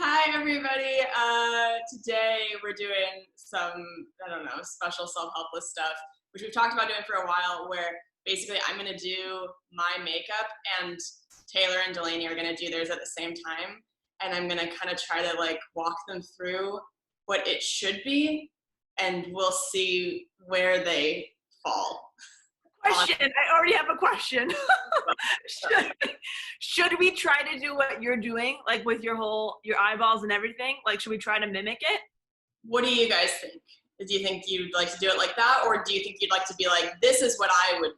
Hi, everybody. Today we're doing some, special self-helpless stuff, which we've talked about doing for a while, where basically I'm going to do my makeup and Taylor and Delanie are going to do theirs at the same time. And I'm going to kind of try to walk them through what it should be, and we'll see where they fall. Question. I already have a question. should we try to do what you're doing, like with your eyeballs and everything? Like, should we try to mimic it? What do you guys think? Do you think you'd like to do it like that, or do you think you'd like to be like, this is what I would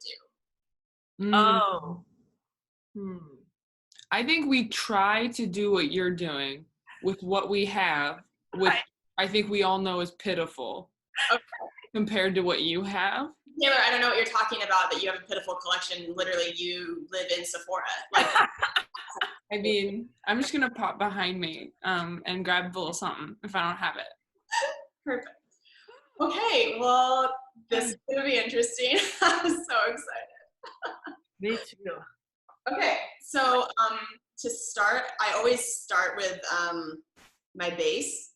do? Oh. I think we try to do what you're doing with what we have, which I think we all know is pitiful compared to what you have. Taylor, I don't know what you're talking about, that you have a pitiful collection. Literally, you live in Sephora. I mean, I'm just going to pop behind me and grab a little something if I don't have it. Perfect. Okay, well, this is going to be interesting. I'm so excited. Me too. Okay, so to start, I always start with my base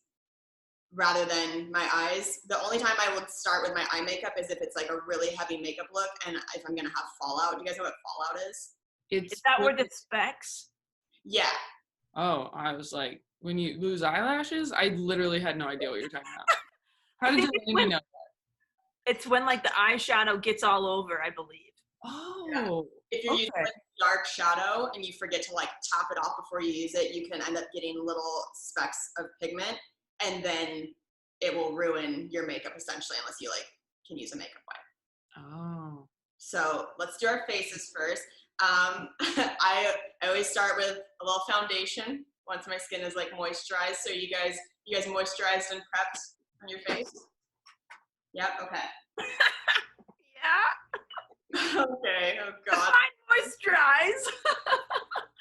rather than my eyes. The only time I would start with my eye makeup is if it's like a really heavy makeup look and if I'm going to have fallout. Do you guys know what fallout is? Is that where the specs? Yeah. Oh, I was like, when you lose eyelashes? I literally had no idea what you're talking about. How did you know that? It's when like the eyeshadow gets all over, I believe. Oh. Yeah. If you're using dark shadow and you forget to top it off before you use it, you can end up getting little specks of pigment, and then it will ruin your makeup essentially unless you can use a makeup wipe. Oh. So let's do our faces first. I always start with a little foundation once my skin is moisturized. So you guys moisturized and prepped on your face? Yep. Okay. Yeah. Okay. Oh God. I moisturize.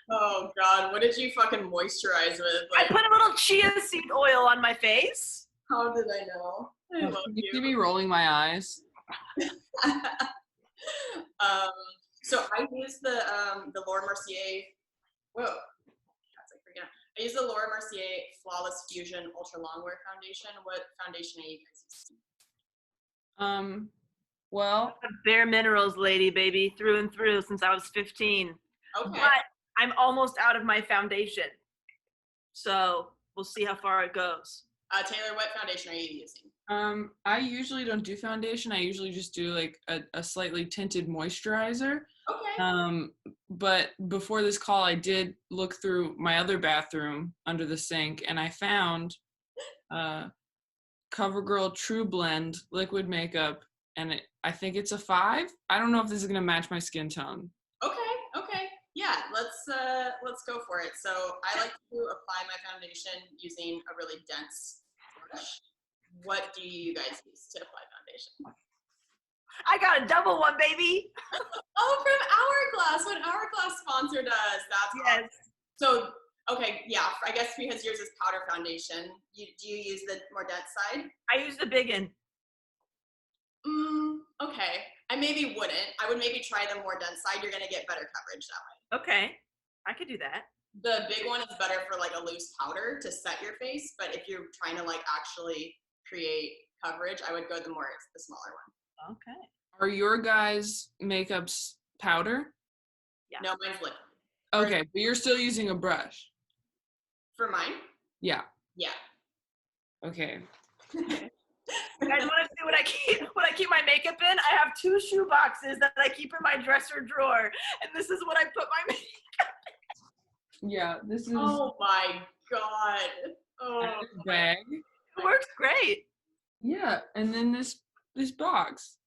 Oh God. What did you fucking moisturize with? I put a little chia seed oil on my face. How did I know? I love you see me rolling my eyes? So I use the Laura Mercier. Whoa. I use the Laura Mercier Flawless Fusion Ultra Longwear Foundation. What foundation are you guys using? Well, Bare Minerals lady, baby, through and through since I was 15. Okay. But I'm almost out of my foundation. So we'll see how far it goes. Taylor, what foundation are you using? I usually don't do foundation. I usually just do a slightly tinted moisturizer. Okay. But before this call, I did look through my other bathroom under the sink, and I found Covergirl trublend liquid makeup, and I think it's a 5. I don't know if this is gonna match my skin tone. Okay. Yeah, let's go for it. So I like to apply my foundation using a really dense brush. What do you guys use to apply foundation? I got a double one, baby. Oh, from Hourglass. What Hourglass sponsored us. That's yes. Awesome. So, okay, yeah, I guess because yours is powder foundation. Do you use the more dense side? I use the big one. Okay. I maybe wouldn't. I would maybe try the more dense side. You're going to get better coverage that way. Okay. I could do that. The big one is better for a loose powder to set your face, but if you're trying to actually create coverage, I would go the smaller one. Okay. Are your guys' makeups powder? Yeah. No, mine's liquid. Okay, but you're still using a brush. For mine? Yeah. Yeah. Okay. You guys want to see what I keep my makeup in? I have 2 shoe boxes that I keep in my dresser drawer, and this is what I put my makeup in. Yeah, this is. Oh my God. Oh. Bag. It works great. Yeah, and then this box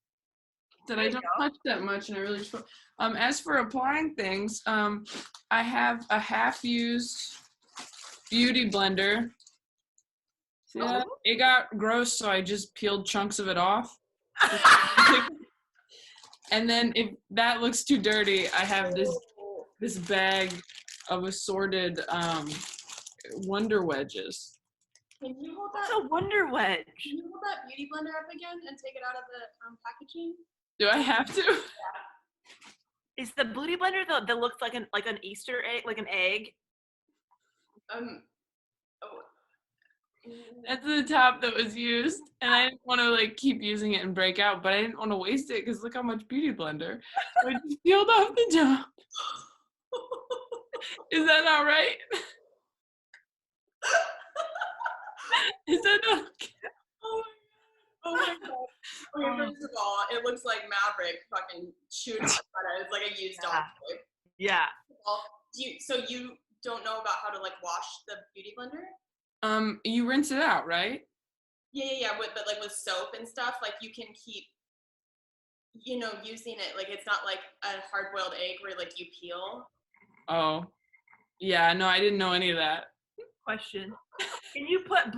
that I don't touch that much, and I really just. As for applying things, I have a half-used beauty blender. See that? It got gross, so I just peeled chunks of it off. And then if that looks too dirty, I have this bag of assorted Wonder Wedges. Can you hold that? It's a Wonder Wedge. Can you hold that beauty blender up again and take it out of the packaging? Do I have to? Yeah. Is the beauty blender that looks like an Easter egg, like an egg? That's the top that was used, and I didn't want to like keep using it and break out, but I didn't want to waste it because look how much beauty blender. So I just peeled off the top. Is that not right? Is that not okay? Oh my god. Okay, first of all, it looks like Maverick fucking shooting it. It's like a used dog toy. Yeah. Well, so you don't know about how to like wash the beauty blender? You rinse it out, right? Yeah. But like with soap and stuff, like you can keep, using it. Like it's not like a hard-boiled egg where like you peel. Oh, yeah. No, I didn't know any of that. Question. Can you put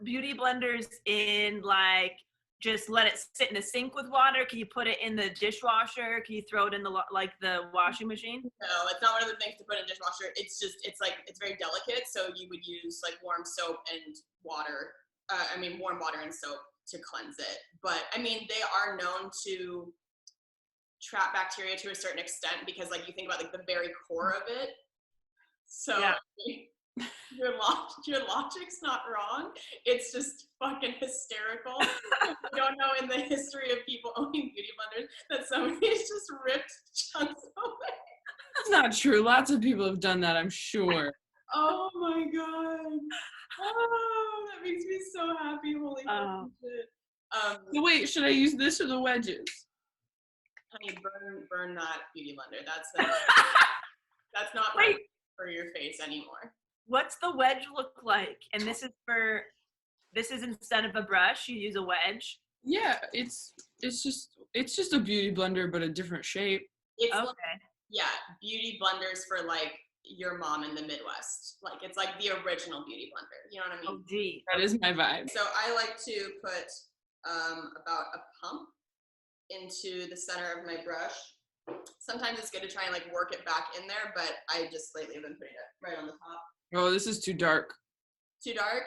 beauty blenders in like just let it sit in the sink with water? Can you put it in the dishwasher? Can you throw it in the washing machine? No, it's not one of the things to put in a dishwasher. It's very delicate. So you would use like warm soap and water. Warm water and soap to cleanse it. But I mean, they are known to trap bacteria to a certain extent because like you think about like the very core of it. So yeah. Your logic's not wrong. It's just fucking hysterical. You don't know in the history of people owning beauty blenders that somebody's just ripped chunks away. That's not true. Lots of people have done that, I'm sure. Oh my god. Oh, that makes me so happy. Holy shit. So wait, should I use this or the wedges? Honey, burn that beauty blender. That's not for your face anymore. What's the wedge look like? And this is instead of a brush, you use a wedge. Yeah, it's just a beauty blender but a different shape. It's okay. Beauty blenders for like your mom in the Midwest. Like it's like the original beauty blender. You know what I mean? Oh, gee. That is my vibe. So I like to put about a pump into the center of my brush. Sometimes it's good to try and like work it back in there, but I just lately have been putting it right on the top. Oh, this is too dark. Too dark?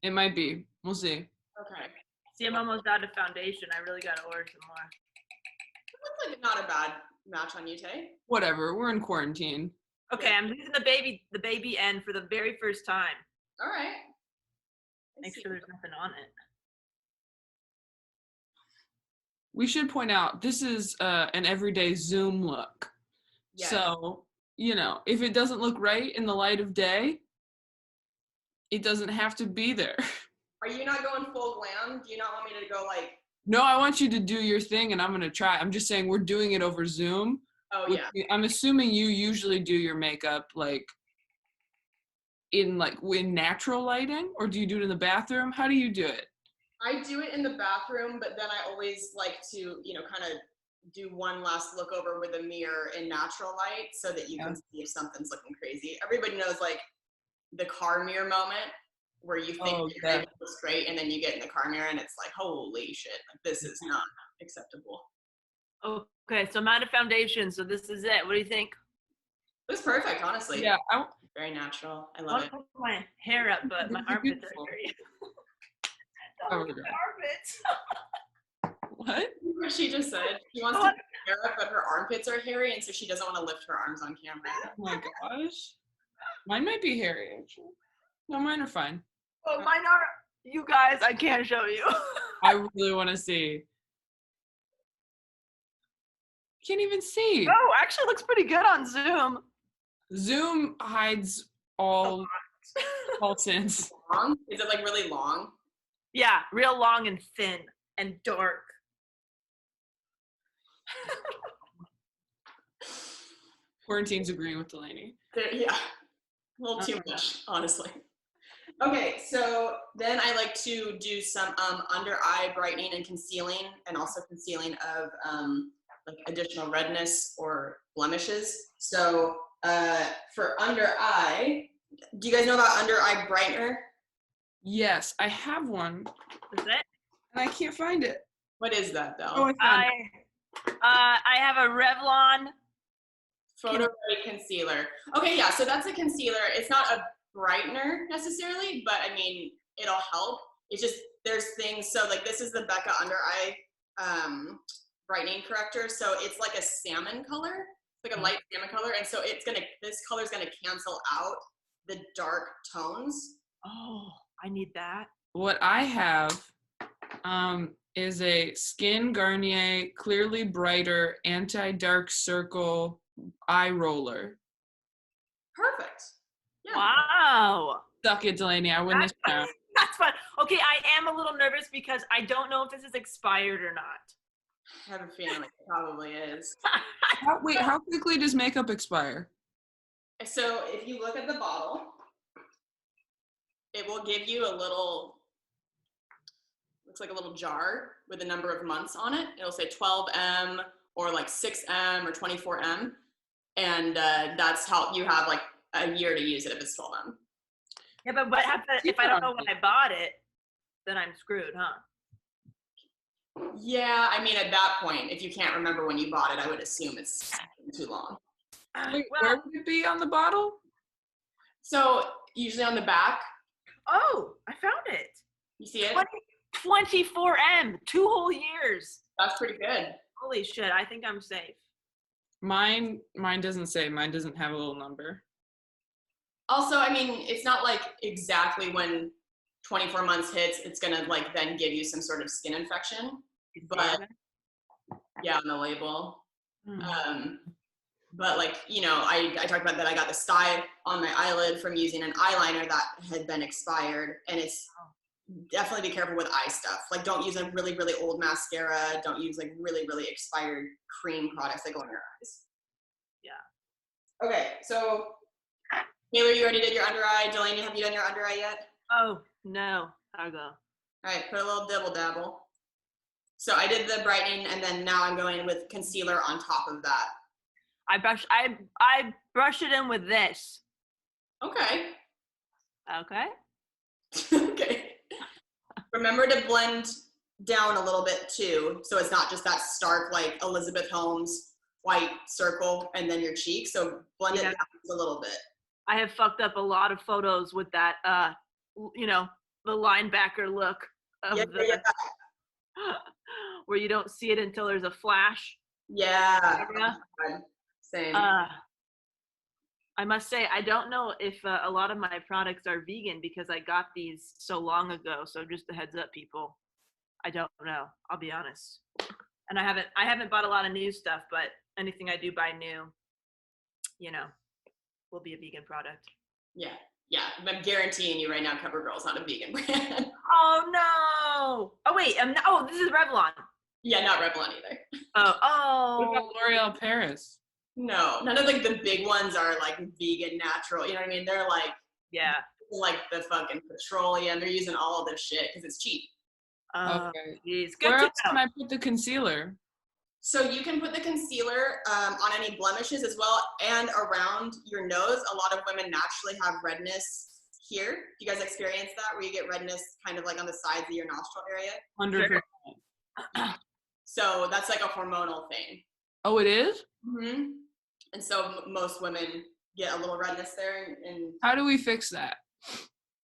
It might be. We'll see. Okay. See, I'm almost out of foundation. I really gotta order some more. It looks like not a bad match on you, Tay. Whatever. We're in quarantine. Okay, I'm using the baby end for the very first time. All right. Make sure there's nothing on it. We should point out this is an everyday Zoom look. Yes. So, if it doesn't look right in the light of day, it doesn't have to be there. Are you not going full glam? Do you not want me to go like... No, I want you to do your thing and I'm going to try. I'm just saying we're doing it over Zoom. Oh, yeah. I'm assuming you usually do your makeup like in natural lighting, or do you do it in the bathroom? How do you do it? I do it in the bathroom, but then I always like to, kind of do one last look over with a mirror in natural light so that you can see if something's looking crazy. Everybody knows like the car mirror moment where you think it looks great and then you get in the car mirror and it's like, holy shit, like this is not acceptable. Okay, so I'm out of foundation, so this is it. What do you think? It was perfect, honestly. Yeah. Very natural. I love it. I want to put my hair up, but my armpits are hairy. Covergirl. What? What she just said. She wants to put her hair up, but her armpits are hairy, and so she doesn't want to lift her arms on camera. Oh my gosh. Mine might be hairy, actually. No, mine are fine. Oh, mine are. You guys, I can't show you. I really want to see. Can't even see. Oh, actually looks pretty good on Zoom. Zoom hides all sins. Long? Is it like really long? Yeah, real long and thin and dark. Quarantine's agreeing with Delanie. Yeah, a little too much, honestly. Okay, so then I like to do some under eye brightening and concealing, and also concealing of like additional redness or blemishes. So for under eye, do you guys know about under eye brightener? Yes, I have one. Is it? And I can't find it. What is that though? Oh, I have a Revlon Photo Ready Concealer. Okay, yeah, so that's a concealer. It's not a brightener necessarily, but I mean, it'll help. It's just, there's things, so like this is the Becca Under Eye brightening corrector. So it's like a salmon color, like a light salmon color. And so this color is gonna cancel out the dark tones. Oh, I need that. what I have is a Skin Garnier Clearly Brighter Anti-Dark Circle Eye Roller. Perfect. Yeah. Wow. Suck it, Delanie. I win this round. That's fun. Okay, I am a little nervous because I don't know if this is expired or not. I have a feeling like it probably is. How quickly does makeup expire? So if you look at the bottle, it will give you a little, looks like a little jar with a number of months on it. It'll say 12M or like 6M or 24M. And that's how you have like a year to use it if it's 12M. Yeah, but what happens if I don't know when I bought it? Then I'm screwed, huh? Yeah, I mean, at that point, if you can't remember when you bought it, I would assume it's too long. Wait, where would it be on the bottle? So usually on the back. Oh, I found it. You see it? 24M, 2 whole years. That's pretty good. Holy shit, I think I'm safe. Mine doesn't say. Mine doesn't have a little number. Also, I mean, it's not like exactly when 24 months hits, it's gonna like then give you some sort of skin infection. But yeah, on the label. But like, you know, I talked about that I got the sty on my eyelid from using an eyeliner that had been expired, and it's definitely be careful with eye stuff. Like, don't use a really, really old mascara. Don't use like really, really expired cream products that go in your eyes. Yeah. Okay, so Taylor, you already did your under eye. Delanie, have you done your under eye yet? Oh, no. I'll go. All right, put a little dibble dabble. So I did the brightening, and then now I'm going with concealer on top of that. I brush it in with this. Okay. Okay. Okay. Remember to blend down a little bit too, so it's not just that stark like Elizabeth Holmes white circle and then your cheek. So blend it down a little bit. I have fucked up a lot of photos with that, you know, the linebacker look of where you don't see it until there's a flash. Yeah. Same. I must say, I don't know if a lot of my products are vegan because I got these so long ago. So just a heads up, people. I don't know. I'll be honest. And I haven't bought a lot of new stuff, but anything I do buy new, you know, will be a vegan product. Yeah. I'm guaranteeing you right now, Covergirl is not a vegan brand. Oh no! Oh wait, this is Revlon. Yeah, not Revlon either. Oh. What about L'Oreal Paris? No, none of like the big ones are like vegan, natural. You know what I mean? They're like, yeah, like the fucking petroleum. They're using all of this shit because it's cheap. Okay. Geez. Where else can I put the concealer? So you can put the concealer on any blemishes as well, and around your nose. A lot of women naturally have redness here. Do you guys experience that, where you get redness kind of like on the sides of your nostril area? 100%. So that's like a hormonal thing. Oh, it is? Mm-hmm. And so most women get a little redness there. And how do we fix that?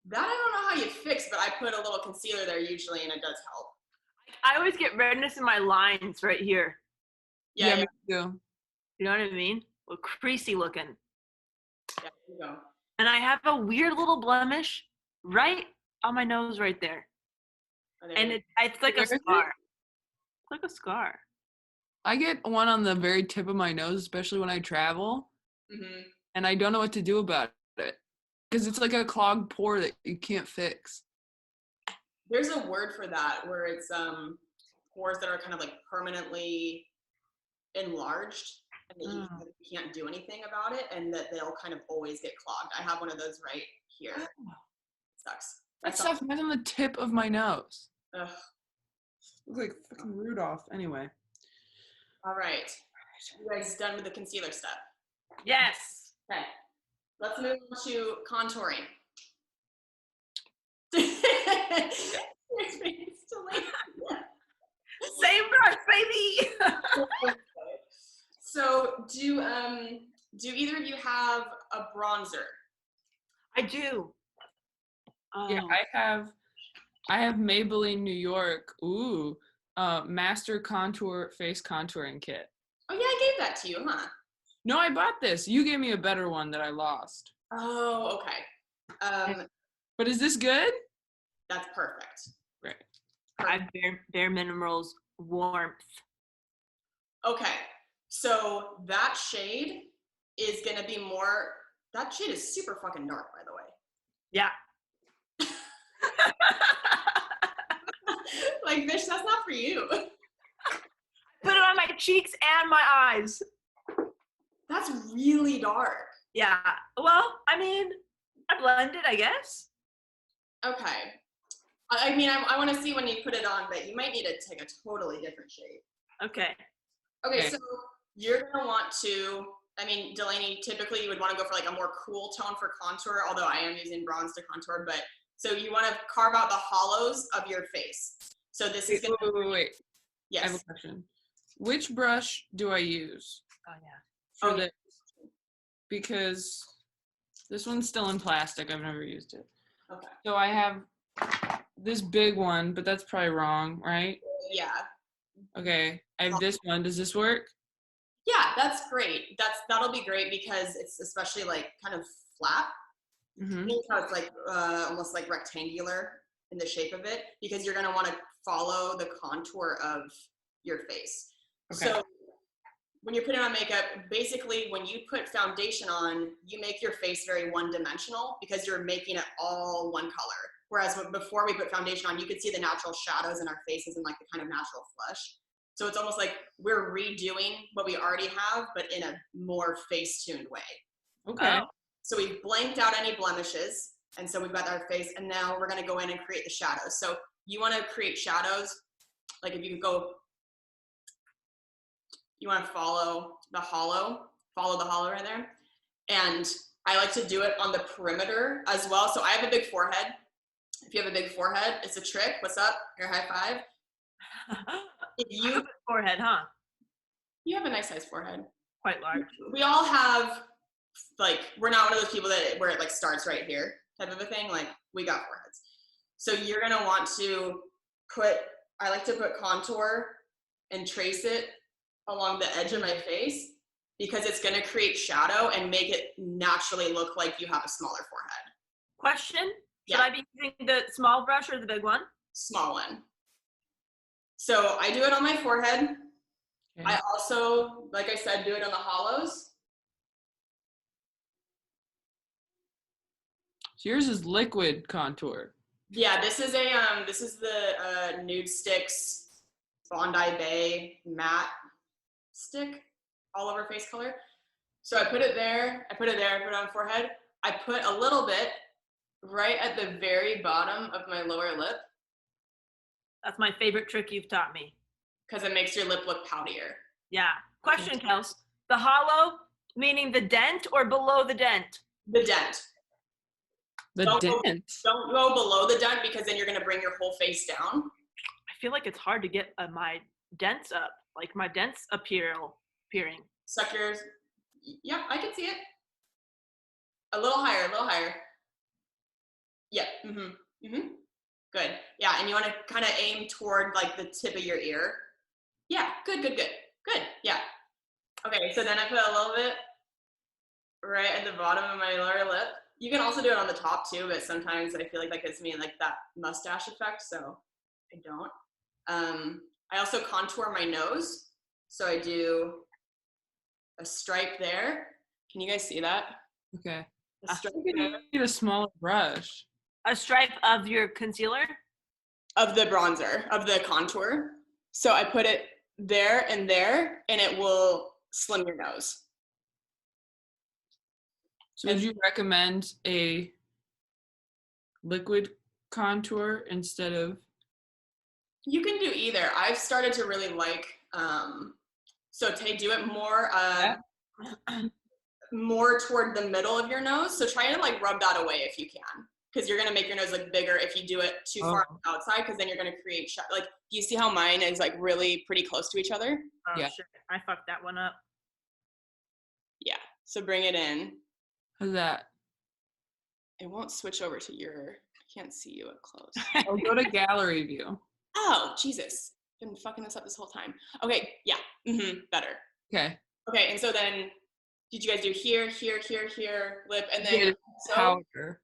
That I don't know how you fix, but I put a little concealer there usually, and it does help. I always get redness in my lines right here. Yeah. Me too. You know what I mean? Well, creasy looking. Yeah, there you go. And I have a weird little blemish right on my nose right there. And it's like a scar. It's like a scar. I get one on the very tip of my nose, especially when I travel. Mm-hmm. And I don't know what to do about it. Because it's like a clogged pore that you can't fix. There's a word for that where it's pores that are kind of like permanently enlarged and that you can't do anything about it, and that they'll kind of always get clogged. I have one of those right here. It sucks. That stuff is on the tip of my nose. Ugh. Looks like fucking Rudolph. Anyway. All right. You guys done with the concealer stuff? Yes. Okay. Let's move on to contouring. Same brush, baby. So do either of you have a bronzer? I do. Yeah, I have Maybelline New York. Ooh, Master Contour Face Contouring Kit. Oh yeah, I gave that to you, huh? No, I bought this. You gave me a better one that I lost. Oh, okay. But is this good? that's perfect. Right. I bare minerals warmth. Okay, so that shade is gonna be more, that shade is super fucking dark, by the way. Yeah. Like, bitch, that's not for you. Put it on my cheeks and my eyes. That's really dark. Yeah. Well, I mean, I blended, I guess. Okay. I mean, I want to see when you put it on, but you might need to take a totally different shade. Okay. Okay, so you're going to want to, I mean, Delanie, typically you would want to go for like a more cool tone for contour, although I am using bronze to contour, but so you want to carve out the hollows of your face. So this is going to... Wait. Yes. I have a question. Which brush do I use? Oh, yeah. For this? Because this one's still in plastic. I've never used it. Okay. So I have this big one, but that's probably wrong, right? Yeah. Okay. I have this one. Does this work? Yeah, that's great. That'll be great because it's especially like kind of flat. Mm-hmm. How it's like almost like rectangular in the shape of it, because you're going to want to follow the contour of your face. Okay. So when you're putting on makeup, basically when you put foundation on, you make your face very one-dimensional because you're making it all one color. Whereas before we put foundation on, you could see the natural shadows in our faces and like the kind of natural flush. So it's almost like we're redoing what we already have, but in a more face-tuned way. Okay. So we've blanked out any blemishes, and so we've got our face, and now we're going to go in and create the shadows. So you want to create shadows, like if you could go, you want to follow the hollow right there. And I like to do it on the perimeter as well. So I have a big forehead. If you have a big forehead, it's a trick. What's up? Your high five. If you have a big forehead, huh? You have a nice sized forehead. Quite large. We all have, like, we're not one of those people where it like starts right here type of a thing. Like, we got foreheads. So you're going to want to I like to put contour and trace it along the edge of my face because it's going to create shadow and make it naturally look like you have a smaller forehead. Question? Should I be using the small brush or the big one? Small one. So I do it on my forehead. Okay. I also, like I said, do it on the hollows. So yours is liquid contour. Yeah, this is the Nude Sticks Bondi Bay matte stick, all over face color. So I put it there, I put it on forehead. I put a little bit right at the very bottom of my lower lip. That's my favorite trick you've taught me. Because it makes your lip look poutier. Yeah. Question, Kels. The hollow, meaning the dent or below the dent? The dent. Don't go below the dent because then you're going to bring your whole face down. I feel like it's hard to get my dents up. Like my dents appearing. Suck yours. Yep, I can see it. A little higher. Yep. Good. Yeah, and you want to kind of aim toward like the tip of your ear. Yeah, good. Yeah. Okay, so then I put a little bit right at the bottom of my lower lip. You can also do it on the top too, but sometimes I feel like that gives me like that mustache effect, so I don't. I also contour my nose. So I do a stripe there. Can you guys see that? Okay. I think you need a smaller brush. A stripe of your concealer? Of the bronzer, of the contour. So I put it there, and it will slim your nose. So would you recommend a liquid contour instead of? You can do either. I've started to really like, so do it more, more toward the middle of your nose. So try to like rub that away if you can. Because you're going to make your nose look bigger if you do it too far outside, because then you're going to create, like, do you see how mine is like really pretty close to each other? Oh, yeah. Shit. I fucked that one up. Yeah. So bring it in. How's that? It won't switch over to I can't see you up close. I'll go to gallery view. Oh, Jesus. I've been fucking this up this whole time. Okay. Yeah. Better. Okay. Okay. And so then, did you guys do here, lip, and then powder?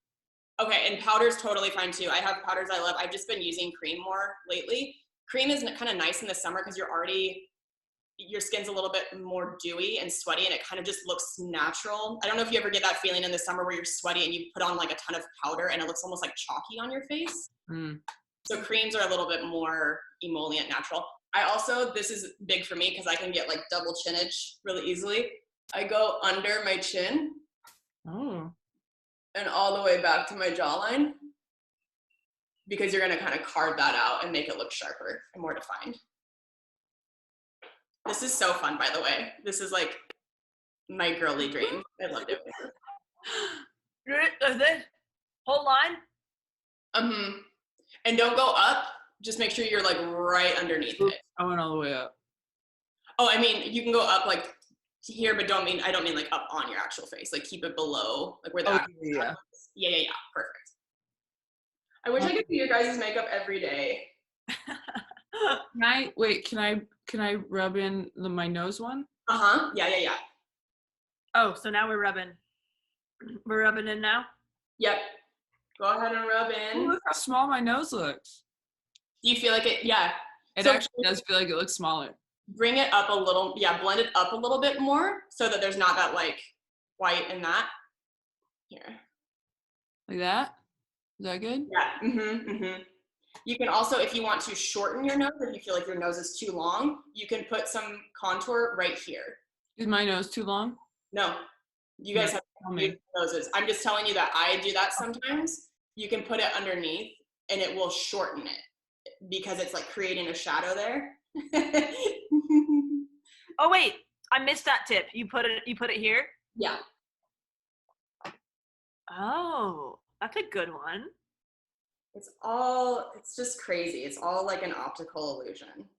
Okay, and powder's totally fine too. I have powders I love. I've just been using cream more lately. Cream is kind of nice in the summer because your skin's a little bit more dewy and sweaty and it kind of just looks natural. I don't know if you ever get that feeling in the summer where you're sweaty and you put on like a ton of powder and it looks almost like chalky on your face. So creams are a little bit more emollient natural. I also, this is big for me because I can get like double chinage really easily. I go under my chin and all the way back to my jawline because you're going to kind of carve that out and make it look sharper and more defined. This is so fun, by the way. This is like my girly dream. I love doing Is this whole line? And don't go up. Just make sure you're like right underneath it. I went all the way up. Oh, I mean, you can go up like here, but I don't mean like up on your actual face. Like keep it below, like where the yeah. Yeah. Perfect. I wish I could do your guys' makeup every day. Can I rub in my nose one? Yeah. Oh, so now we're rubbing in now? Yep. Go ahead and rub in. Ooh, look how small my nose looks. Do you feel like it? Yeah. It actually does feel like it looks smaller. Bring it up a little. Yeah, blend it up a little bit more so that there's not that like white in that. Here. Like that? Is that good? Yeah. You can also, if you want to shorten your nose, if you feel like your nose is too long, you can put some contour right here. Is my nose too long? No. You guys have beautiful noses. I'm just telling you that I do that sometimes. You can put it underneath and it will shorten it because it's like creating a shadow there. Oh wait, I missed that tip. You put it here? Yeah. Oh, that's a good one. It's just crazy. It's all like an optical illusion.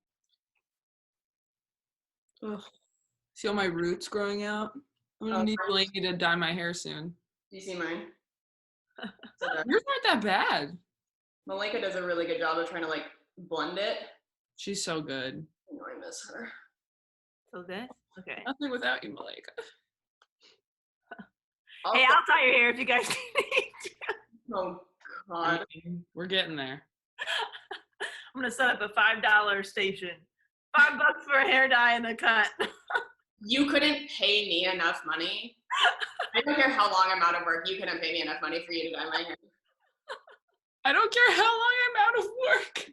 Ugh. See all my roots growing out? I'm gonna need Delanie to dye my hair soon. Do you see mine? Yours aren't that bad. Malika does a really good job of trying to like blend it. She's so good. I know I miss her. So this? Okay. Nothing without you, Malika. Hey, I'll tie your hair if you guys need to. Oh God. We're getting there. I'm gonna set up a $5 station. $5 for a hair dye and a cut. You couldn't pay me enough money. I don't care how long I'm out of work. You couldn't pay me enough money for you to dye my hair. I don't care how long I'm out of work.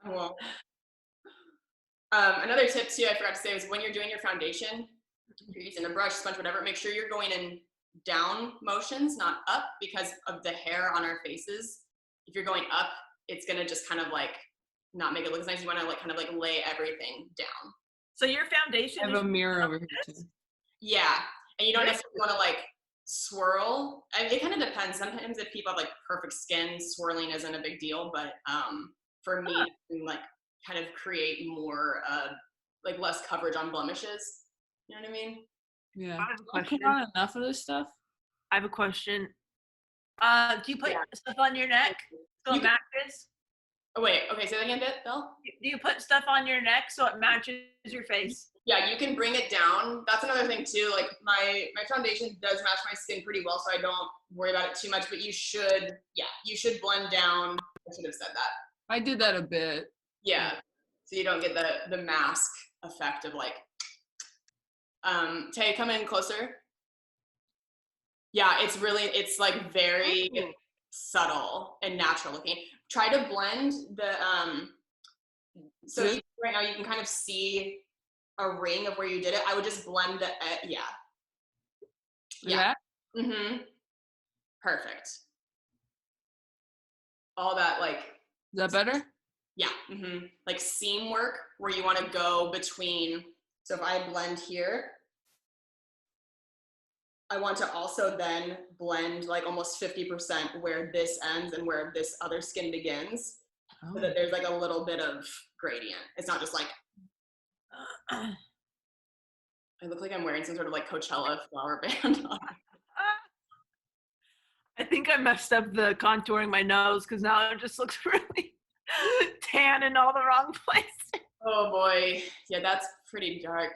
Well, another tip too, I forgot to say, is when you're doing your foundation, if you're using a brush, sponge, whatever, make sure you're going in down motions, not up, because of the hair on our faces. If you're going up, it's gonna just kind of like not make it look as nice. You want to like kind of like lay everything down. So your foundation. I have a mirror over here too. Yeah, and you don't necessarily want to like swirl. I mean, it kind of depends. Sometimes if people have like perfect skin, swirling isn't a big deal. But for me, like kind of create more like less coverage on blemishes. You know what I mean? Yeah. I have a question. Put on enough of this stuff? I have a question. Do you put stuff on your neck so it matches? Oh wait, okay, say that again, Bill? Do you put stuff on your neck so it matches your face? Yeah, you can bring it down. That's another thing too. Like my foundation does match my skin pretty well, so I don't worry about it too much, but you should blend down. I should have said that. I did that a bit. Yeah, so you don't get the mask effect of like, Tay, come in closer. Yeah, it's like very subtle and natural looking. Try to blend the, so right now you can kind of see a ring of where you did it. I would just blend the, yeah. Mm-hmm. Perfect. All that like. Is that better? Yeah. Mm-hmm. Like seam work where you want to go between, so if I blend here, I want to also then blend like almost 50% where this ends and where this other skin begins, so that there's like a little bit of gradient. It's not just like, I look like I'm wearing some sort of like Coachella flower band on. I think I messed up the contouring my nose because now it just looks really tan in all the wrong places. Oh boy. Yeah, that's pretty dark.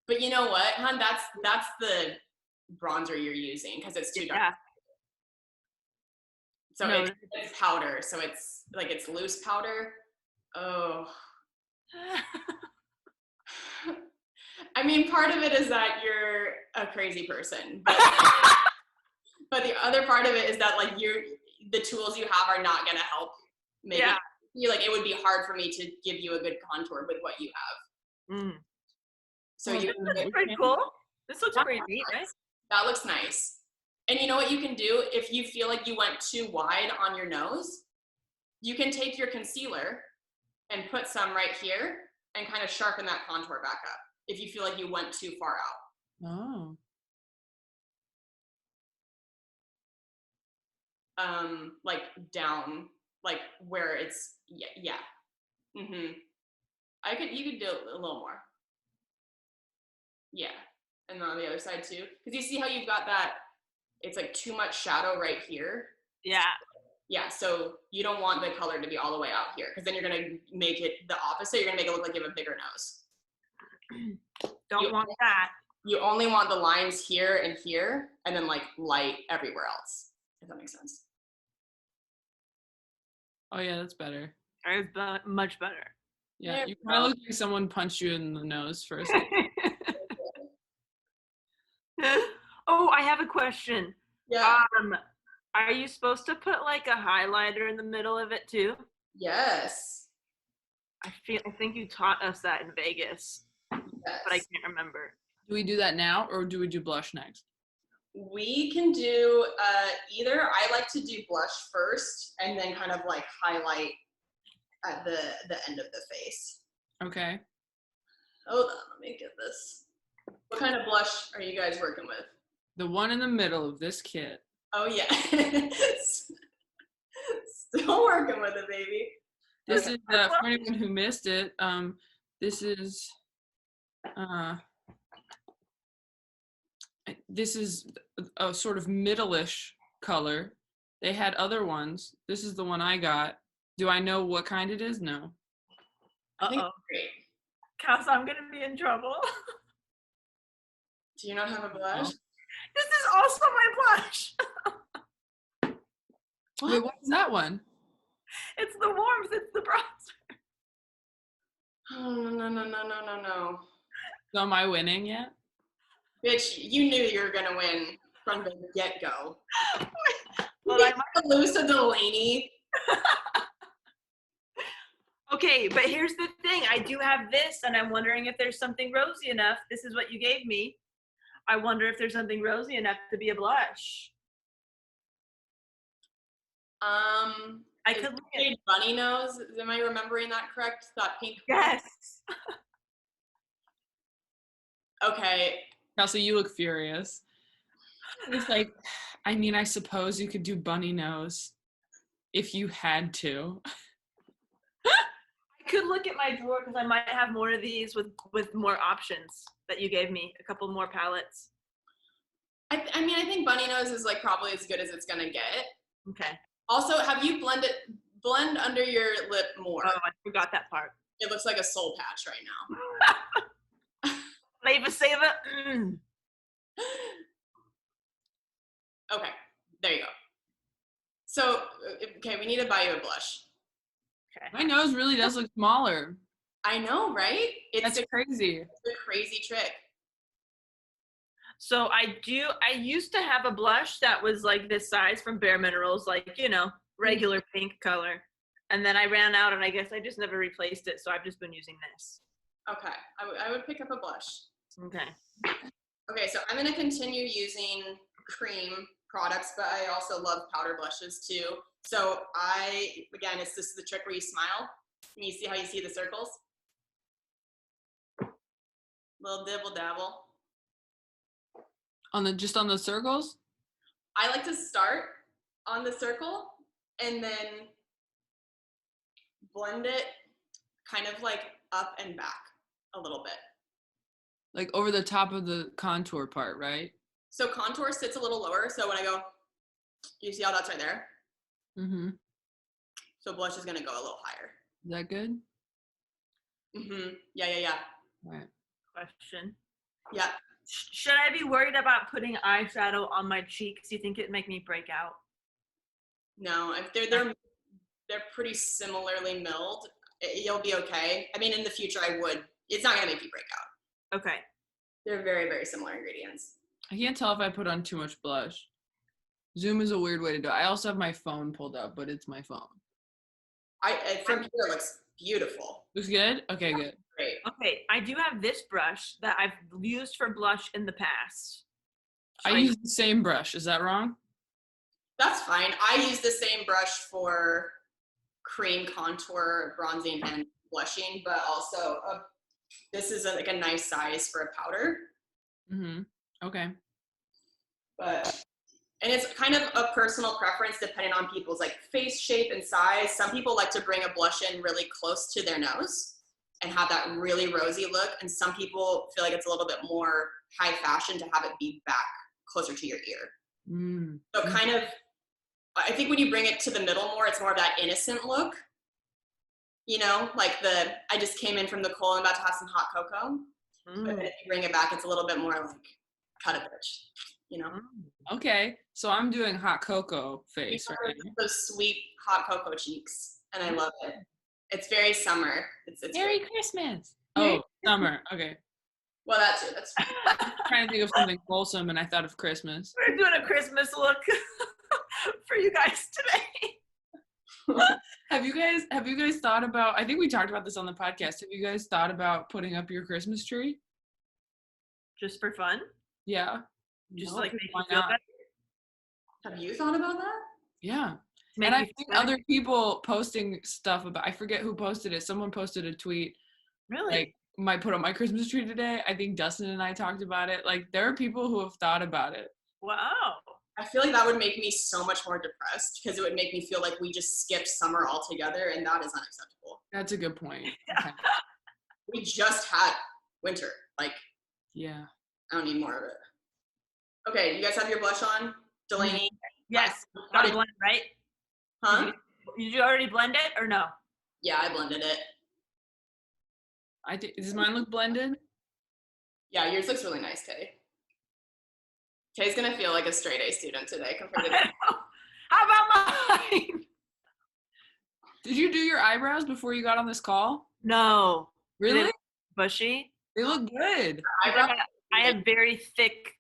But you know what, hon? That's the bronzer you're using because it's too dark. Yeah. So No. it's powder, so it's like it's loose powder. Oh. I mean, part of it is that you're a crazy person, but the other part of it is that like the tools you have are not gonna help make it feel like it would be hard for me to give you a good contour with what you have. So this looks pretty cool. This looks pretty neat, right? That looks nice. And you know what you can do if you feel like you went too wide on your nose? You can take your concealer and put some right here and kind of sharpen that contour back up if you feel like you went too far out. Oh. Like down, like where it's, yeah. Mm-hmm. You could do a little more. Yeah. And then on the other side too. Because you see how you've got that, it's like too much shadow right here. Yeah. Yeah, so you don't want the color to be all the way out here because then you're gonna make it the opposite. You're gonna make it look like you have a bigger nose. Don't want that. You only want the lines here and then like light everywhere else, if that makes sense. Oh yeah, that's better. It's much better. Yeah, you kind of look like someone punched you in the nose for a second. Oh, I have a question. Yeah. Are you supposed to put like a highlighter in the middle of it too? Yes. I think you taught us that in Vegas, Yes. but I can't remember. Do we do that now or do we do blush next? We can do either. I like to do blush first and then kind of like highlight at the end of the face. Okay. Hold on, let me get this. What kind of blush are you guys working with? The one in the middle of this kit. Oh yeah. Still working with it, baby. This is for anyone who missed it. This is a sort of middle-ish color. They had other ones. This is the one I got. Do I know what kind it is? No. I think it's great. Kelsey, I'm gonna be in trouble. Do you not have a blush? No. This is also my blush. Wait, what is that one? It's the warmth. It's the bronzer. Oh, no. So am I winning yet? Bitch, you knew you were gonna win from the get-go. Well, I might lose to Delanie. Okay, but here's the thing. I do have this, and I'm wondering if there's something rosy enough. This is what you gave me. I wonder if there's something rosy enough to be a blush. I could look at bunny nose. Am I remembering that correct? That pink. Yes. Okay. Kelsey, you look furious. It's like, I mean, I suppose you could do bunny nose if you had to. I could look at my drawer because I might have more of these with more options that you gave me. A couple more palettes. I mean, I think bunny nose is like probably as good as it's gonna get. Okay. Also, have you blend under your lip more? Oh, I forgot that part. It looks like a soul patch right now. Save it. Okay, there you go. So, okay, we need to buy you a blush. Okay. My nose really does look smaller. I know, right? That's crazy. It's a crazy trick. So I used to have a blush that was like this size from Bare Minerals, like, regular pink color. And then I ran out and I guess I just never replaced it. So I've just been using this. Okay, I would pick up a blush. Okay. Okay, so I'm gonna continue using cream products, but I also love powder blushes too. So this is the trick where you smile and you see how you see the circles? Little dibble dabble. Just on the circles? I like to start on the circle and then blend it kind of like up and back a little bit. Like over the top of the contour part, right? So contour sits a little lower. So when I go, you see how that's right there? Mm-hmm. So blush is gonna go a little higher. Is that good? Mm-hmm. Yeah. All right. Question. Yeah. Should I be worried about putting eyeshadow on my cheeks? Do you think it'd make me break out? No, if they're pretty similarly milled. You'll be okay. I mean, in the future, it's not going to make you break out. Okay. They're very, very similar ingredients. I can't tell if I put on too much blush. Zoom is a weird way to do it. I also have my phone pulled up, but it's my phone. From here, it looks beautiful. Looks good? Okay, good. Great. Okay, I do have this brush that I've used for blush in the past. I use the same brush. Is that wrong? That's fine. I use the same brush for cream contour, bronzing, and blushing, but also this is like a nice size for a powder. Mm-hmm. Okay. And it's kind of a personal preference depending on people's like face shape and size. Some people like to bring a blush in really close to their nose and have that really rosy look. And some people feel like it's a little bit more high fashion to have it be back closer to your ear. Mm. So kind of, I think when you bring it to the middle more, it's more of that innocent look. You know, like I just came in from the cold and about to have some hot cocoa. But then if you bring it back, it's a little bit more like cut a bitch, you know? Okay, so I'm doing hot cocoa face right now. Those sweet hot cocoa cheeks, and I love it. It's very summer. It's Merry Christmas. Oh, summer. Okay. Well, that's it. That's I'm trying to think of something wholesome, and I thought of Christmas. We're doing a Christmas look for you guys today. Have you guys thought about, I think we talked about this on the podcast, have you guys thought about putting up your Christmas tree? Just for fun? Yeah. Just No, like make why you feel not? better? Have you thought about that? Yeah. Make And I you think feel better? other people posting stuff about, I forget who posted it. Someone posted a tweet, Really? like, might put up my Christmas tree today. I think Dustin and I talked about it. Like, there are people who have thought about it. Wow. I feel like that would make me so much more depressed because it would make me feel like we just skipped summer altogether, and that is unacceptable. That's a good point. Okay. We just had winter. Like, Yeah. I don't need more of it. Okay, you guys have your blush on? Delanie? Yes. How Gotta did, blend, right? huh? Did you already blend it or no? Yeah, I blended it. Does mine look blended? Yeah, yours looks really nice, Kay. Kay's gonna feel like a straight A student today compared to How about mine? Did you do your eyebrows before you got on this call? No. Really? They bushy. They look good. eyebrows. I have very thick,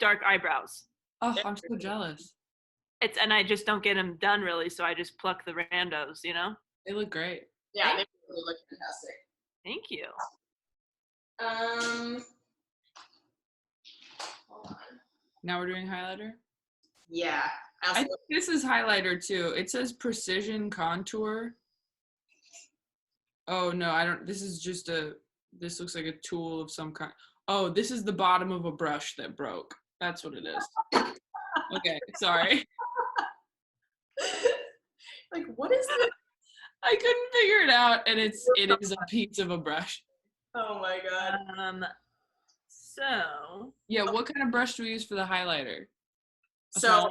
dark eyebrows. Oh, I'm so jealous. And I just don't get them done really, so I just pluck the randos, you know? They look great. Yeah, they really look fantastic. Thank you. Hold on. Now we're doing highlighter? Yeah. I think this is highlighter too. It says precision contour. Oh no, I don't, this looks like a tool of some kind. Oh, this is the bottom of a brush that broke. That's what it is. Okay, sorry. Like, what is this? I couldn't figure it out, and it is a piece of a brush. Oh my god. So. Yeah, what kind of brush do we use for the highlighter? So,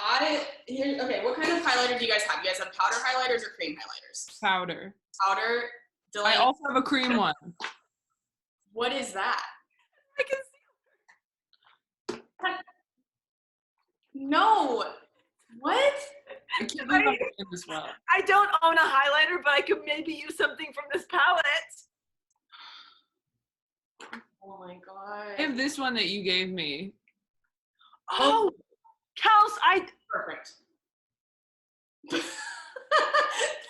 okay, what kind of highlighter do you guys have? You guys have powder highlighters or cream highlighters? Powder. Powder. I also have a cream one. What is that? I can see. No. What? I can't believe I'm doing this well. I don't own a highlighter, but I could maybe use something from this palette. Oh my god. I have this one that you gave me. Oh, Kels, Perfect.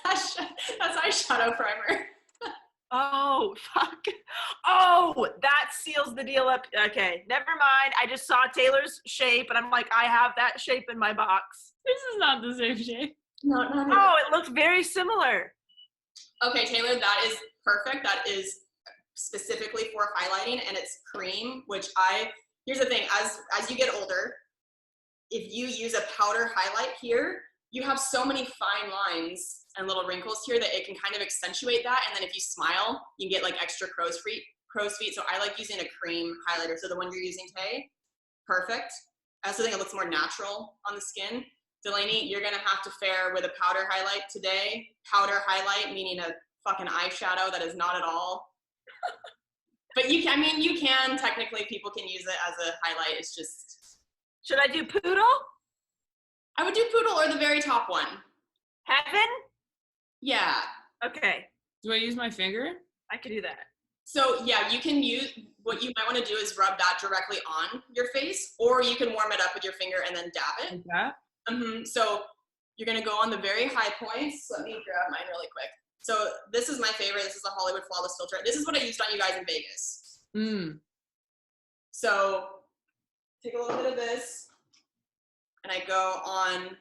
That's eyeshadow primer. Oh, fuck. Oh, that seals the deal up. Okay, never mind. I just saw Taylor's shape, and I'm like, I have that shape in my box. This is not the same shape. No. Oh, it looks very similar. Okay, Taylor, that is perfect. That is specifically for highlighting, and it's cream, which here's the thing, as you get older, if you use a powder highlight here, you have so many fine lines and little wrinkles here that it can kind of accentuate that, and then if you smile, you get like extra crow's feet. So I like using a cream highlighter. So the one you're using today, perfect. I also think it looks more natural on the skin. Delanie, you're gonna have to fare with a powder highlight today. Powder highlight, meaning a fucking eyeshadow that is not at all. But you can, technically, people can use it as a highlight. It's just. Should I do poodle? I would do poodle or the very top one. Heaven? Yeah. Okay, Do I use my finger? I could do that. So yeah, you can use, what you might want to do is rub that directly on your face, or you can warm it up with your finger and then dab it. Like that? So you're gonna go on the very high points. Let me grab mine really quick. So this is my favorite. This is a Hollywood Flawless filter. This is what I used on you guys in Vegas. So take a little bit of this, and I go on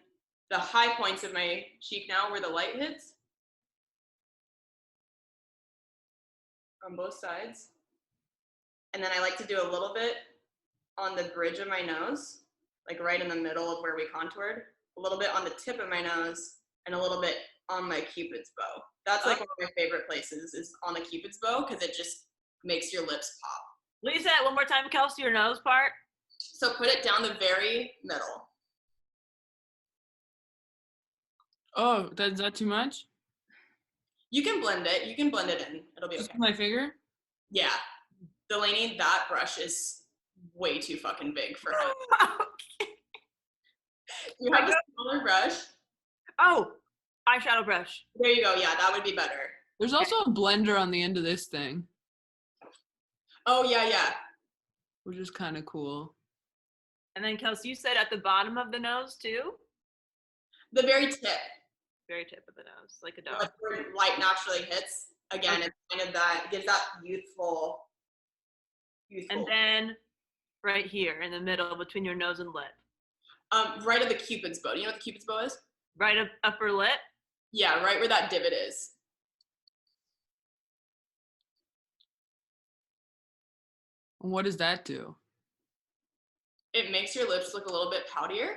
the high points of my cheek now where the light hits. On both sides. And then I like to do a little bit on the bridge of my nose, like right in the middle of where we contoured, a little bit on the tip of my nose, and a little bit on my Cupid's bow. That's like one of my favorite places is on the Cupid's bow because it just makes your lips pop. Will you say that one more time, Kelsey, your nose part? So put it down the very middle. Oh, is that too much? You can blend it. You can blend it in. It'll be Just okay. with my finger? Yeah. Delanie, that brush is way too fucking big for her. You have a smaller brush. Oh, eyeshadow brush. There you go. Yeah, that would be better. There's also a blender on the end of this thing, Oh, yeah, yeah. which is kind of cool. And then, Kelsey, you said at the bottom of the nose, too? The very tip. Very tip of the nose, like a dog. Like where light naturally hits. Again, it's kind of that, it gives that youthful. And then right here in the middle between your nose and lip. Right at the Cupid's bow. Do you know what the Cupid's bow is? Right up upper lip? Yeah, right where that divot is. What does that do? It makes your lips look a little bit poutier.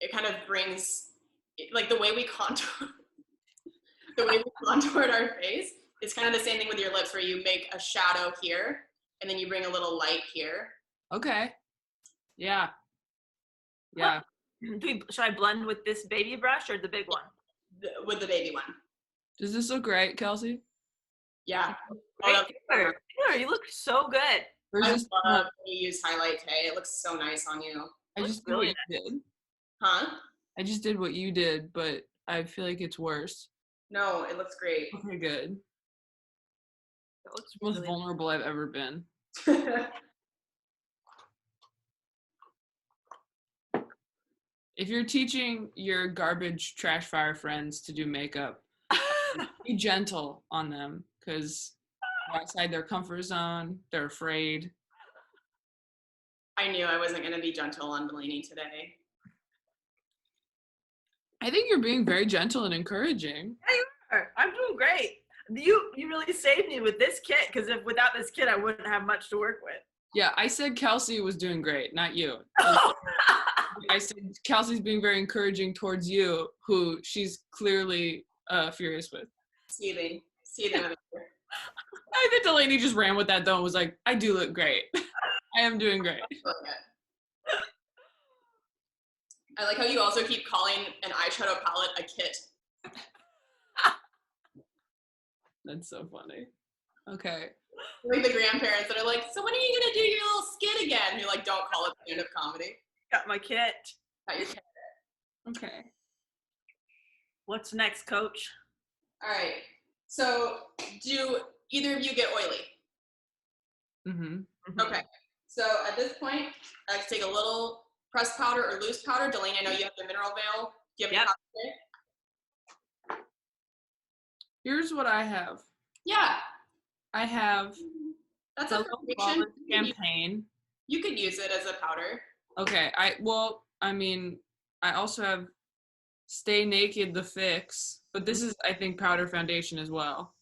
It kind of brings, like the way we contour, the way we contoured our face, it's kind of the same thing with your lips where you make a shadow here and then you bring a little light here. Okay. Yeah. Yeah. Should I blend with this baby brush or the big one? With the baby one. Does this look right, Kelsey? Yeah. Great color. You look so good. I love when you use highlight, Tay. It looks so nice on you. I just did what you did. Huh? I just did what you did, but I feel like it's worse. No, it looks great. Okay, good. It looks The most really vulnerable I've ever been. If you're teaching your garbage trash fire friends to do makeup, be gentle on them because they're outside their comfort zone. They're afraid. I knew I wasn't going to be gentle on Delanie today. I think you're being very gentle and encouraging. Yeah, you are. I'm doing great. You really saved me with this kit because if without this kit, I wouldn't have much to work with. Yeah, I said Kelsey was doing great, not you. I said Kelsey's being very encouraging towards you, who she's clearly furious with. Seething over here. I think Delanie just ran with that though and was like, I do look great. I am doing great. Okay. I like how you also keep calling an eyeshadow palette a kit. That's so funny. Okay. Like the grandparents that are like, so when are you gonna do your little skit again? And you're like, don't call it stand-up comedy. Got my kit. Got your kit. Okay. What's next, Coach? All right. So do either of you get oily? Mm-hmm. Okay. So at this point, I like to take a little pressed powder or loose powder. Delanie, I know you have the mineral veil. Do you have any powder today? Here's what I have. Yeah. I have That's a foundation. champagne. You could use it as a powder. Okay. I also have Stay Naked the Fix, but this is, I think, powder foundation as well.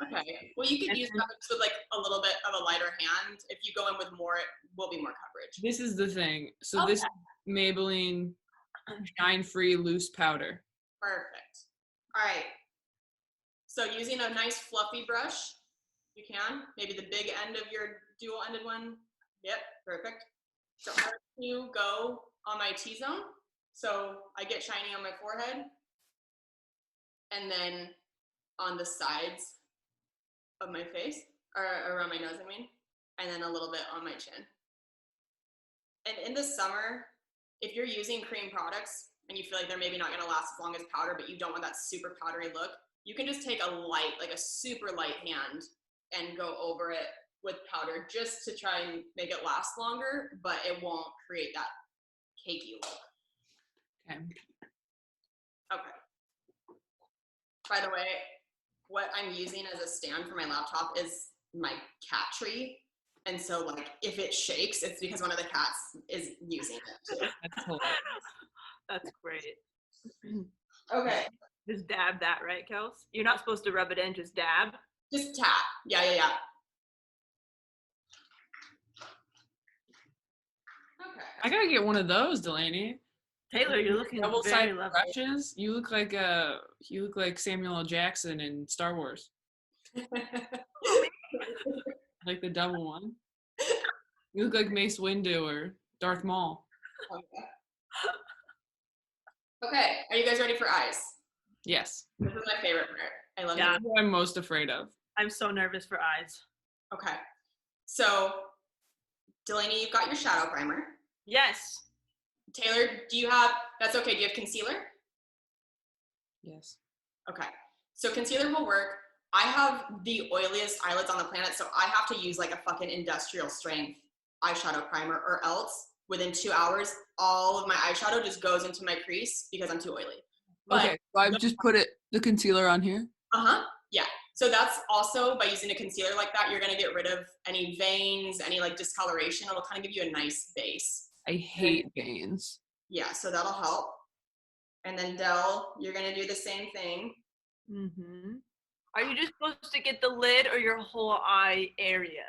Okay. Well, you could use that with like a little bit of a lighter hand. If you go in with more, it will be more coverage. This is the thing. So this is Maybelline Shine Free Loose Powder. Perfect. All right. So using a nice fluffy brush, you can. Maybe the big end of your dual-ended one. Yep, perfect. So I'm going to go on my T-zone. So I get shiny on my forehead. And then on the sides of my face, or around my nose, I mean. And then a little bit on my chin. And in the summer, if you're using cream products and you feel like they're maybe not gonna last as long as powder, but you don't want that super powdery look, you can just take a light, like a super light hand and go over it with powder just to try and make it last longer, but it won't create that cakey look. Okay. Okay. By the way, what I'm using as a stand for my laptop is my cat tree. And so like if it shakes, it's because one of the cats is using it. That's hilarious. That's great. Okay. Just dab that, right, Kels? You're not supposed to rub it in, just dab. Just tap. Yeah. Okay. I gotta get one of those, Delanie. Taylor, you're looking very Double-sided lovely. brushes. You look like Samuel L. Jackson in Star Wars. Like the double one. You look like Mace Windu or Darth Maul. Okay. Are you guys ready for eyes? Yes. This is my favorite part. I love Yeah. it. What I'm most afraid of. I'm so nervous for eyes. Okay. So, Delanie, you've got your shadow primer. Yes. Taylor, that's okay, do you have concealer? Yes. Okay. So concealer will work. I have the oiliest eyelids on the planet, so I have to use like a fucking industrial strength eyeshadow primer, or else within 2 hours, all of my eyeshadow just goes into my crease because I'm too oily. But, Okay, so I've just put the concealer on here. Yeah. So that's also, by using a concealer like that, you're gonna get rid of any veins, any like discoloration. It'll kind of give you a nice base. I hate veins. Yeah, so that'll help. And then Del, you're gonna do the same thing. Mm-hmm. Are you just supposed to get the lid or your whole eye area?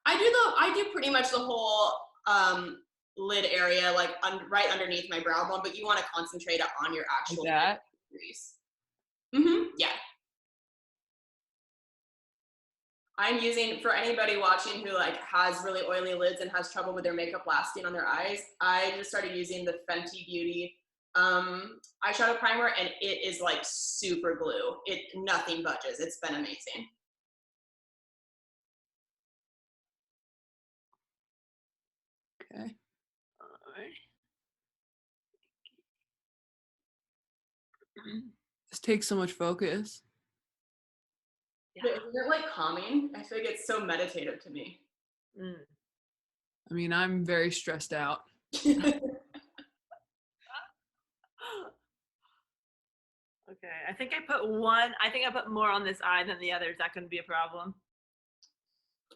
I do pretty much the whole lid area, like right underneath my brow bone, but you want to concentrate on your actual Like that? crease. Yeah. I'm using, for anybody watching who like has really oily lids and has trouble with their makeup lasting on their eyes, I just started using the Fenty Beauty eyeshadow primer, and it is like super glue. Nothing budges. It's been amazing. Okay. This takes so much focus. But isn't it like calming? I feel like it's so meditative to me. I mean, I'm very stressed out. Okay, I think I put more on this eye than the other. Is that going to be a problem?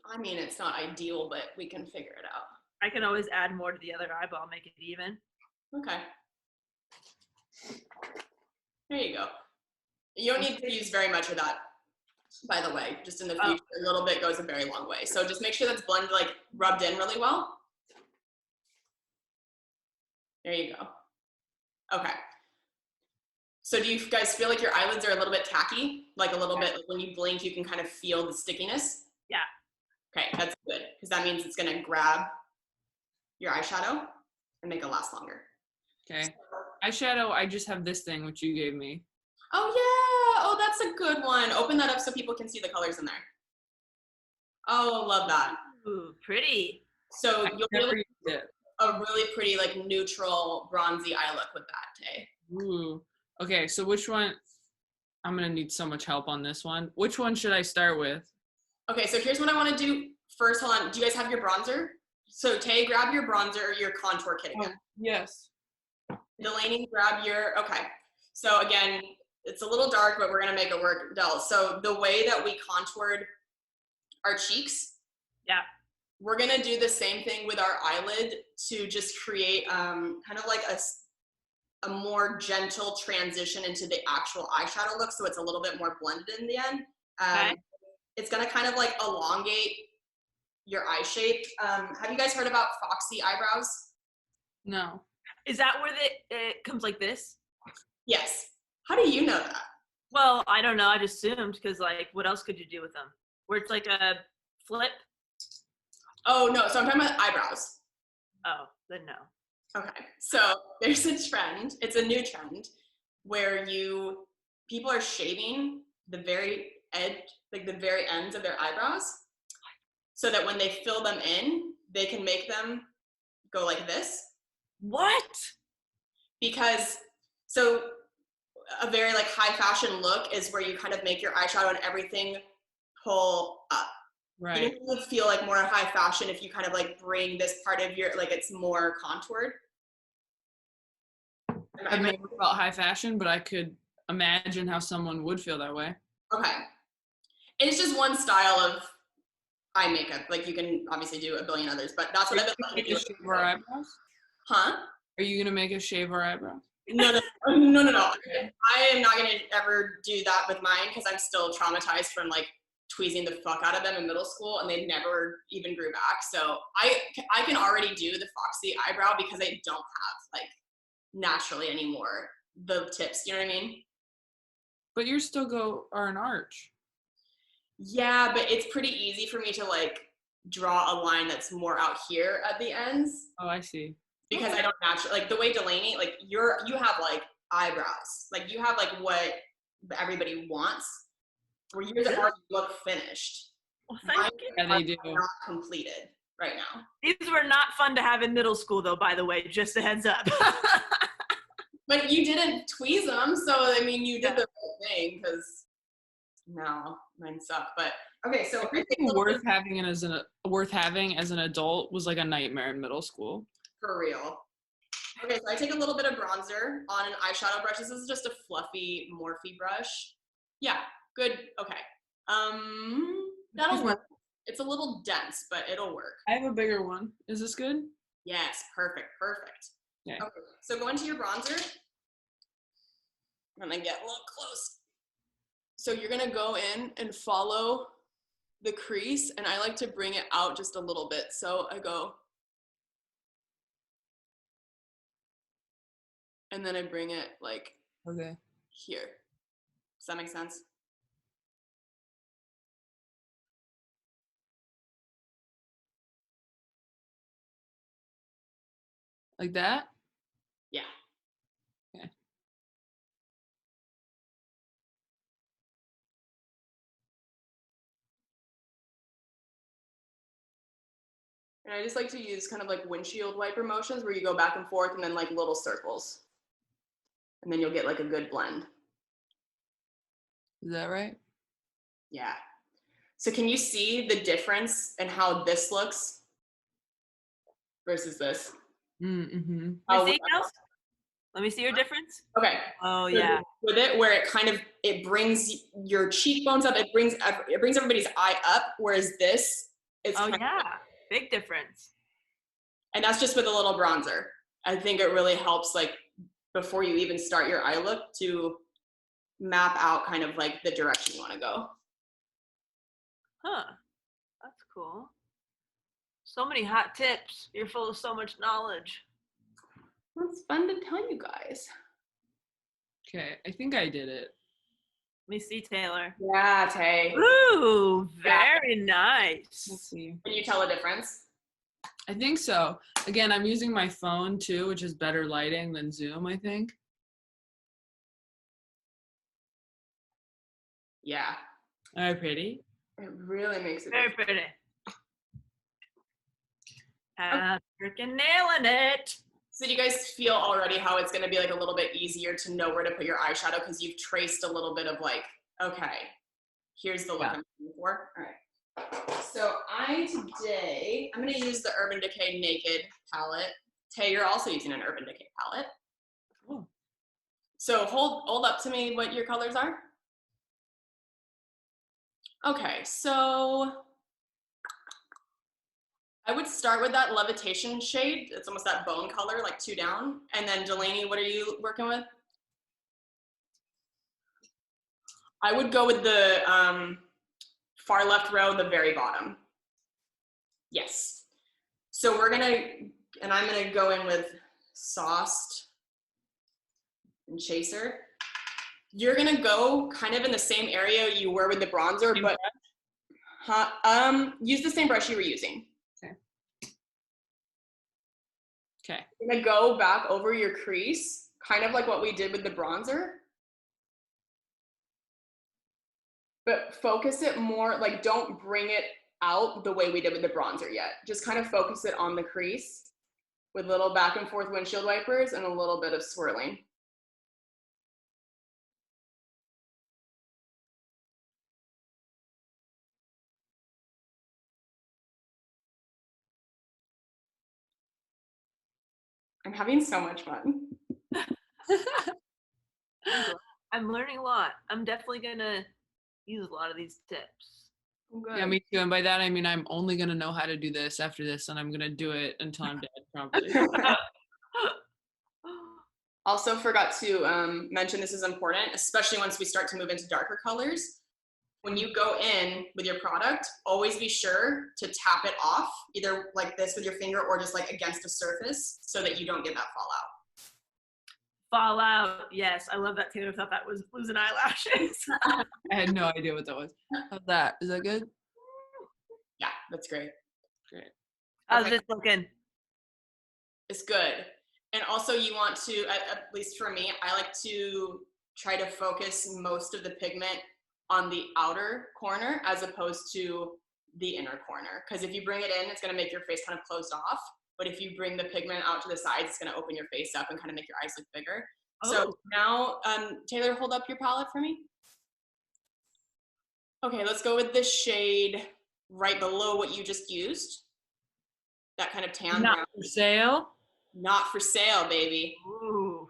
I mean, it's not ideal, but we can figure it out. I can always add more to the other eyeball, make it even. Okay. There you go. You don't need to use very much of that, by the way. Just in the future, a little bit goes a very long way. So just make sure that's blended, like rubbed in really well. There you go. Okay. So do you guys feel like your eyelids are a little bit tacky? Like a little bit, like when you blink, you can kind of feel the stickiness? Yeah. Okay, that's good, because that means it's gonna grab your eyeshadow and make it last longer. Okay. Eyeshadow, I just have this thing, which you gave me. Oh yeah, oh that's a good one. Open that up so people can see the colors in there. Oh, love that. Ooh, pretty. So you'll Never get a really pretty like neutral bronzy eye look with that, Tay. Ooh. Okay, so which one? I'm gonna need so much help on this one. Which one should I start with? Okay, so here's what I want to do first. Hold on. Do you guys have your bronzer? So Tay, grab your bronzer, your contour kit again. Yes. Delanie, grab your, okay. So again, it's a little dark, but we're gonna make it work, Del. So the way that we contoured our cheeks, yeah, we're gonna do the same thing with our eyelid to just create kind of like a more gentle transition into the actual eyeshadow look, so it's a little bit more blended in the end. Okay. It's gonna kind of like elongate your eye shape. Have you guys heard about Foxy eyebrows? No. Is that where it comes like this? Yes. How do you know that? Well, I don't know. I just assumed, because like, what else could you do with them? Where it's like a flip? Oh no, so I'm talking about eyebrows. Oh, then no. Okay, so there's a trend, it's a new trend, where people are shaving the very edge, like the very ends of their eyebrows, so that when they fill them in, they can make them go like this. What? Because, so a very like high fashion look is where you kind of make your eyeshadow and everything pull up. Right. You would feel like more high fashion if you kind of like bring this part of your, like it's more contoured. I've never felt high fashion, but I could imagine how someone would feel that way. Okay. And it's just one style of eye makeup. Like you can obviously do a billion others, but that's what I've been looking to do. Shave our eyebrows? Huh? Are you gonna make us shave our eyebrows? No. I am not gonna ever do that with mine because I'm still traumatized from like tweezing the fuck out of them in middle school, and they never even grew back. So I can already do the Foxy eyebrow because I don't have like naturally anymore the tips. You know what I mean? But you still are an arch. Yeah, but it's pretty easy for me to like draw a line that's more out here at the ends. Oh, I see. Because I don't naturally, like the way Delanie, like you have like eyebrows, like you have like what everybody wants, where yours already look finished. Well, thank you. Yeah, they do. Not completed right now. These were not fun to have in middle school, though, by the way, just a heads up. But you didn't tweeze them, so I mean, you did the right thing, because no, mine suck. But okay, so everything worth having as an adult was like a nightmare in middle school. For real. Okay, so I take a little bit of bronzer on an eyeshadow brush. This is just a fluffy Morphe brush. Yeah, good. Okay. That'll work. It's a little dense, but it'll work. I have a bigger one. Is this good? Yes, perfect. Yeah. Okay, so go into your bronzer. And then get a little close. So you're gonna go in and follow the crease, and I like to bring it out just a little bit. So I go, and then I bring it like here. Does that make sense? Like that? Yeah. Okay. And I just like to use kind of like windshield wiper motions where you go back and forth and then like little circles. And then you'll get like a good blend. Is that right? Yeah. So can you see the difference in how this looks versus this? Mm-hmm. Let me see your difference. Okay. Oh yeah. With it, where it kind of, it brings your cheekbones up, it brings everybody's eye up, whereas this is big difference. And that's just with a little bronzer. I think it really helps, like, before you even start your eye look, to map out kind of like the direction you want to go. Huh. That's cool. So many hot tips. You're full of so much knowledge. Well, it's fun to tell you guys. Okay, I think I did it. Let me see, Taylor. Yeah, Tay. Ooh, very nice. Let's see. Can you tell a difference? I think so. Again, I'm using my phone too, which is better lighting than Zoom, I think. Yeah. Am I pretty? It really makes it very pretty. Freaking nailing it. So do you guys feel already how it's going to be like a little bit easier to know where to put your eyeshadow because you've traced a little bit of like, okay, here's the look I'm looking for. All right. So I'm going to use the Urban Decay Naked palette. Tay, you're also using an Urban Decay palette. Oh. So hold up to me what your colors are. Okay, so I would start with that Levitation shade. It's almost that bone color, like 2 down. And then Delanie, what are you working with? I would go with the far left row, the very bottom. Yes. So I'm gonna go in with Sauced and Chaser. You're gonna go kind of in the same area you were with the bronzer, but use the same brush you were using. Okay. You're gonna go back over your crease, kind of like what we did with the bronzer. But focus it more, like don't bring it out the way we did with the bronzer yet. Just kind of focus it on the crease. with little back and forth windshield wipers and a little bit of swirling. I'm having so much fun. I'm learning a lot. I'm definitely gonna use a lot of these tips. Oh, good. Yeah, me too. And by that, I mean, I'm only going to know how to do this after this, and I'm going to do it until I'm dead, probably. Also forgot to mention this is important, especially once we start to move into darker colors. When you go in with your product, always be sure to tap it off, either like this with your finger or just like against a surface so that you don't get that fallout. Fallout, yes. I love that too. I thought that was losing eyelashes. I had no idea what that was. How's that? Is that good? Yeah, that's great. Great. How's Okay. this looking? It's good. And also you want to, at least for me, I like to try to focus most of the pigment on the outer corner as opposed to the inner corner. Because if you bring it in, it's going to make your face kind of closed off. But if you bring the pigment out to the sides, it's going to open your face up and kind of make your eyes look bigger. Oh. So now, Taylor, hold up your palette for me. Okay, let's go with this shade right below what you just used. That kind of tan Not brown. for sale. Not for sale, baby. Ooh.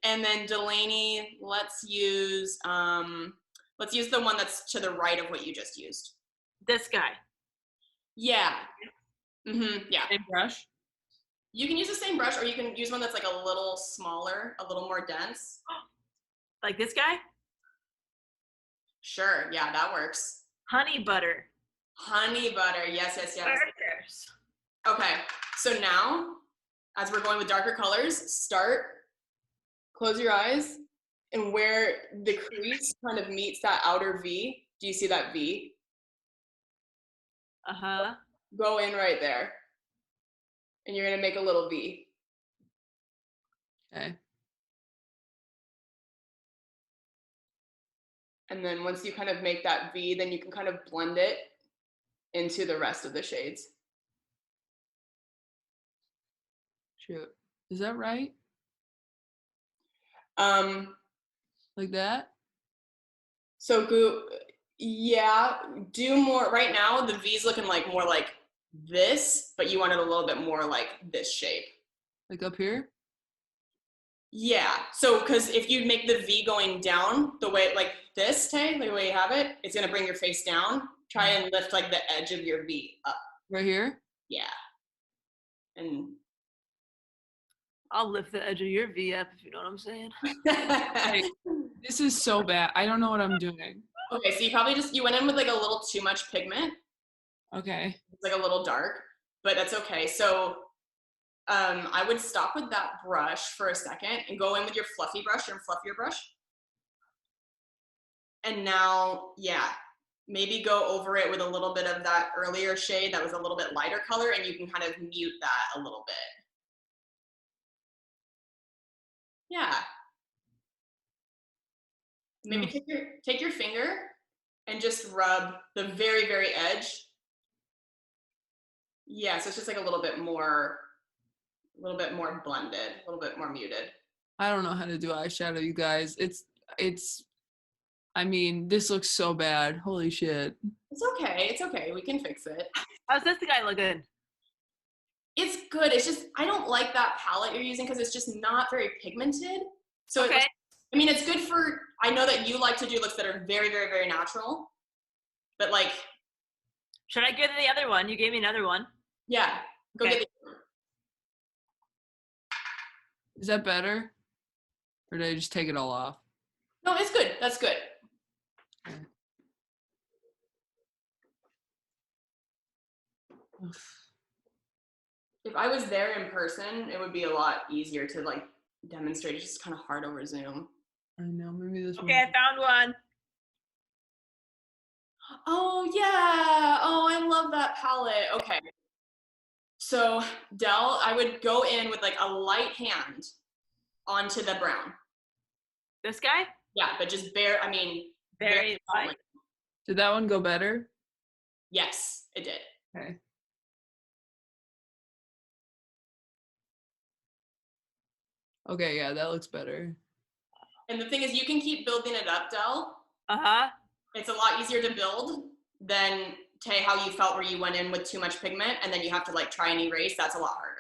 And then Delanie, let's use the one that's to the right of what you just used. This guy. Yeah. Yeah. Same brush. You can use the same brush, or you can use one that's like a little smaller, a little more dense. Like this guy? Sure. Yeah, that works. Honey butter. Honey butter. Yes. Burgers. Okay. So now, as we're going with darker colors, close your eyes, and where the crease kind of meets that outer V, do you see that V? Uh-huh. Go in right there. And you're going to make a little V. Okay. And then once you kind of make that V, then you can kind of blend it into the rest of the shades. Shoot. Is that right? Like that? So yeah, do more. Right now, the V's looking like more like this, but you want it a little bit more like this shape. Like up here? Yeah. So, because if you make the V going down the way like this, Tay, the way you have it, it's gonna bring your face down. Try and lift like the edge of your V up. Right here? Yeah. And I'll lift the edge of your V up, if you know what I'm saying. Hey, this is so bad. I don't know what I'm doing. Okay, so you went in with like a little too much pigment. Okay. It's like a little dark, but that's okay. So I would stop with that brush for a second and go in with your fluffy brush, your fluffier brush. And now, yeah, maybe go over it with a little bit of that earlier shade that was a little bit lighter color, and you can kind of mute that a little bit. Yeah. Maybe take your finger and just rub the very, very edge. Yeah, so it's just like a little bit more blended, a little bit more muted. I don't know how to do eyeshadow, you guys. I mean, this looks so bad. Holy shit. It's okay. We can fix it. How's this guy looking? It's good. It's just, I don't like that palette you're using because it's just not very pigmented. So okay. It's good for, I know that you like to do looks that are very, very, very natural, but like. Should I get the other one? You gave me another one. Yeah, go get the other one. Is that better? Or did I just take it all off? No, it's good. That's good. Okay. If I was there in person, it would be a lot easier to like demonstrate. It's just kind of hard over Zoom. I know, maybe this one. Okay, I found one. Oh yeah. Oh, I love that palette. Okay. So Del, I would go in with like a light hand onto the brown. This guy? Yeah, but just very light. Did that one go better? Yes, it did. Okay. Okay, yeah, that looks better. And the thing is, you can keep building it up, Del. Uh-huh. It's a lot easier to build than, Tay, how you felt where you went in with too much pigment and then you have to like try and erase. That's a lot harder.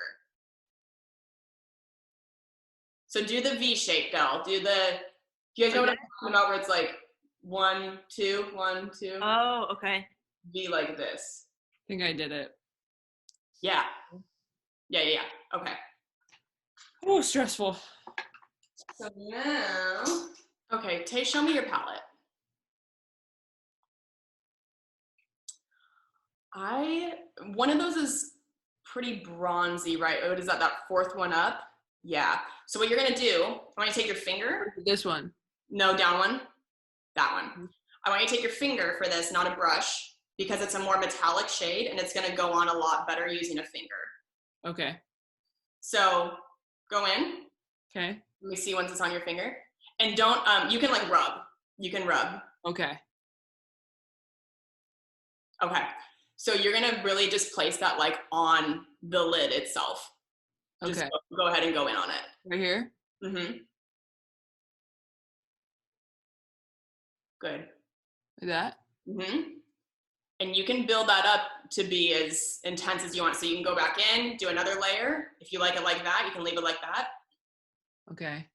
So do the V shape, Del. Do you guys know what I'm talking about where it's like 1, 2, 1, 2? Oh, okay. V like this. I think I did it. Yeah. Yeah. Okay. Oh, stressful. So now, okay, Tay, show me your palette. One of those is pretty bronzy, right? Oh, is that fourth one up? Yeah. So what you're gonna do, I want you to take your finger. This one. No, down one. That one. I want you to take your finger for this, not a brush, because it's a more metallic shade and it's gonna go on a lot better using a finger. Okay. So go in. Okay. Let me see once it's on your finger. And don't, you can like rub. You can rub. Okay. Okay. So you're gonna really just place that like on the lid itself. Just Okay. go ahead and go in on it. Right here? Mm-hmm. Good. Like that? Mm-hmm. And you can build that up to be as intense as you want. So you can go back in, do another layer. If you like it like that, you can leave it like that. Okay.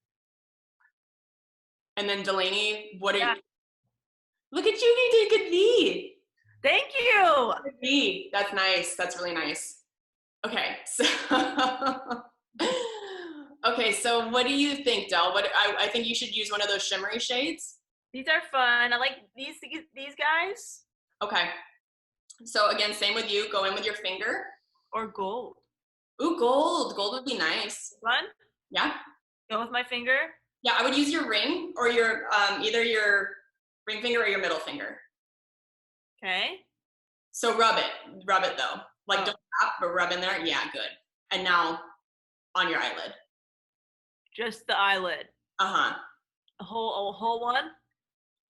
And then Delanie, what are you? Look at you, you did a good V. Thank you. Good V. That's nice. That's really nice. Okay, so okay, so what do you think, Del? I think you should use one of those shimmery shades. These are fun. I like these guys. Okay. So again, same with you. Go in with your finger. Or gold. Ooh, gold. Gold would be nice. Fun? Yeah. Go with my finger? Yeah, I would use your ring or your either your ring finger or your middle finger. Okay. So rub it though. Like don't tap, but rub in there. Yeah, good. And now on your eyelid. Just the eyelid. Uh-huh. A whole one?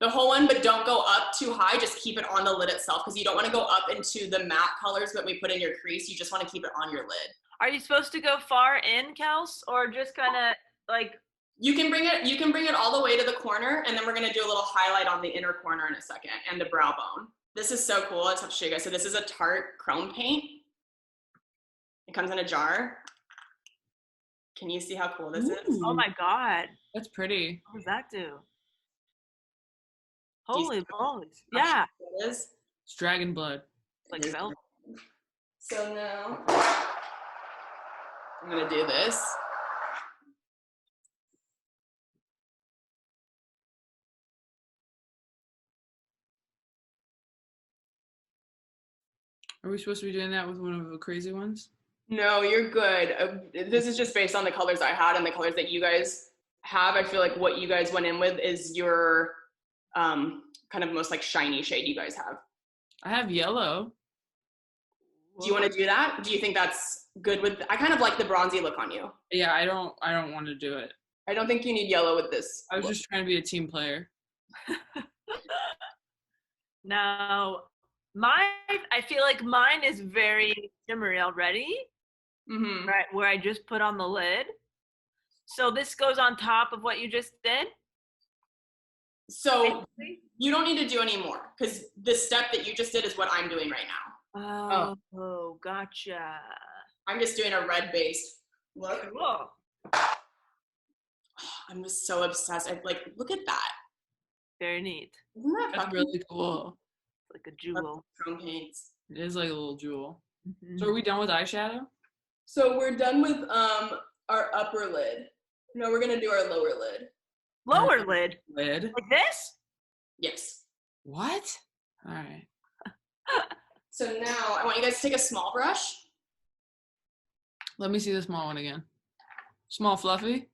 The whole one, but don't go up too high. Just keep it on the lid itself because you don't want to go up into the matte colors that we put in your crease. You just want to keep it on your lid. Are you supposed to go far in, Kels, or just kind of like? You can bring it all the way to the corner, and then we're gonna do a little highlight on the inner corner in a second, and the brow bone. This is so cool. I just have to show you guys. So this is a Tarte chrome paint. It comes in a jar. Can you see how cool this is? Oh my God. That's pretty. What does that do? Holy balls. Yeah. It is. It's dragon blood. Like velvet. So now I'm gonna do this. Are we supposed to be doing that with one of the crazy ones? No, you're good. This is just based on the colors I had and the colors that you guys have. I feel like what you guys went in with is your kind of most like shiny shade you guys have. I have yellow. Do you want to do that? Do you think that's good with? I kind of like the bronzy look on you. Yeah, I don't want to do it. I don't think you need yellow with this. I was just trying to be a team player. Now, I feel like mine is very shimmery already, right? Where I just put on the lid. So this goes on top of what you just did? So you don't need to do any more because the step that you just did is what I'm doing right now. Oh, gotcha. I'm just doing a red base look. Cool. I'm just so obsessed. Look at that. Very neat. Isn't that That's really cool. Like a jewel. Chrome paints. It is like a little jewel. Mm-hmm. So are we done with eyeshadow? So we're done with our upper lid. No, we're gonna do our lower lid. Lower lid? Lid? Like this? Yes. What? All right. So now I want you guys to take a small brush. Let me see the small one again. Small fluffy?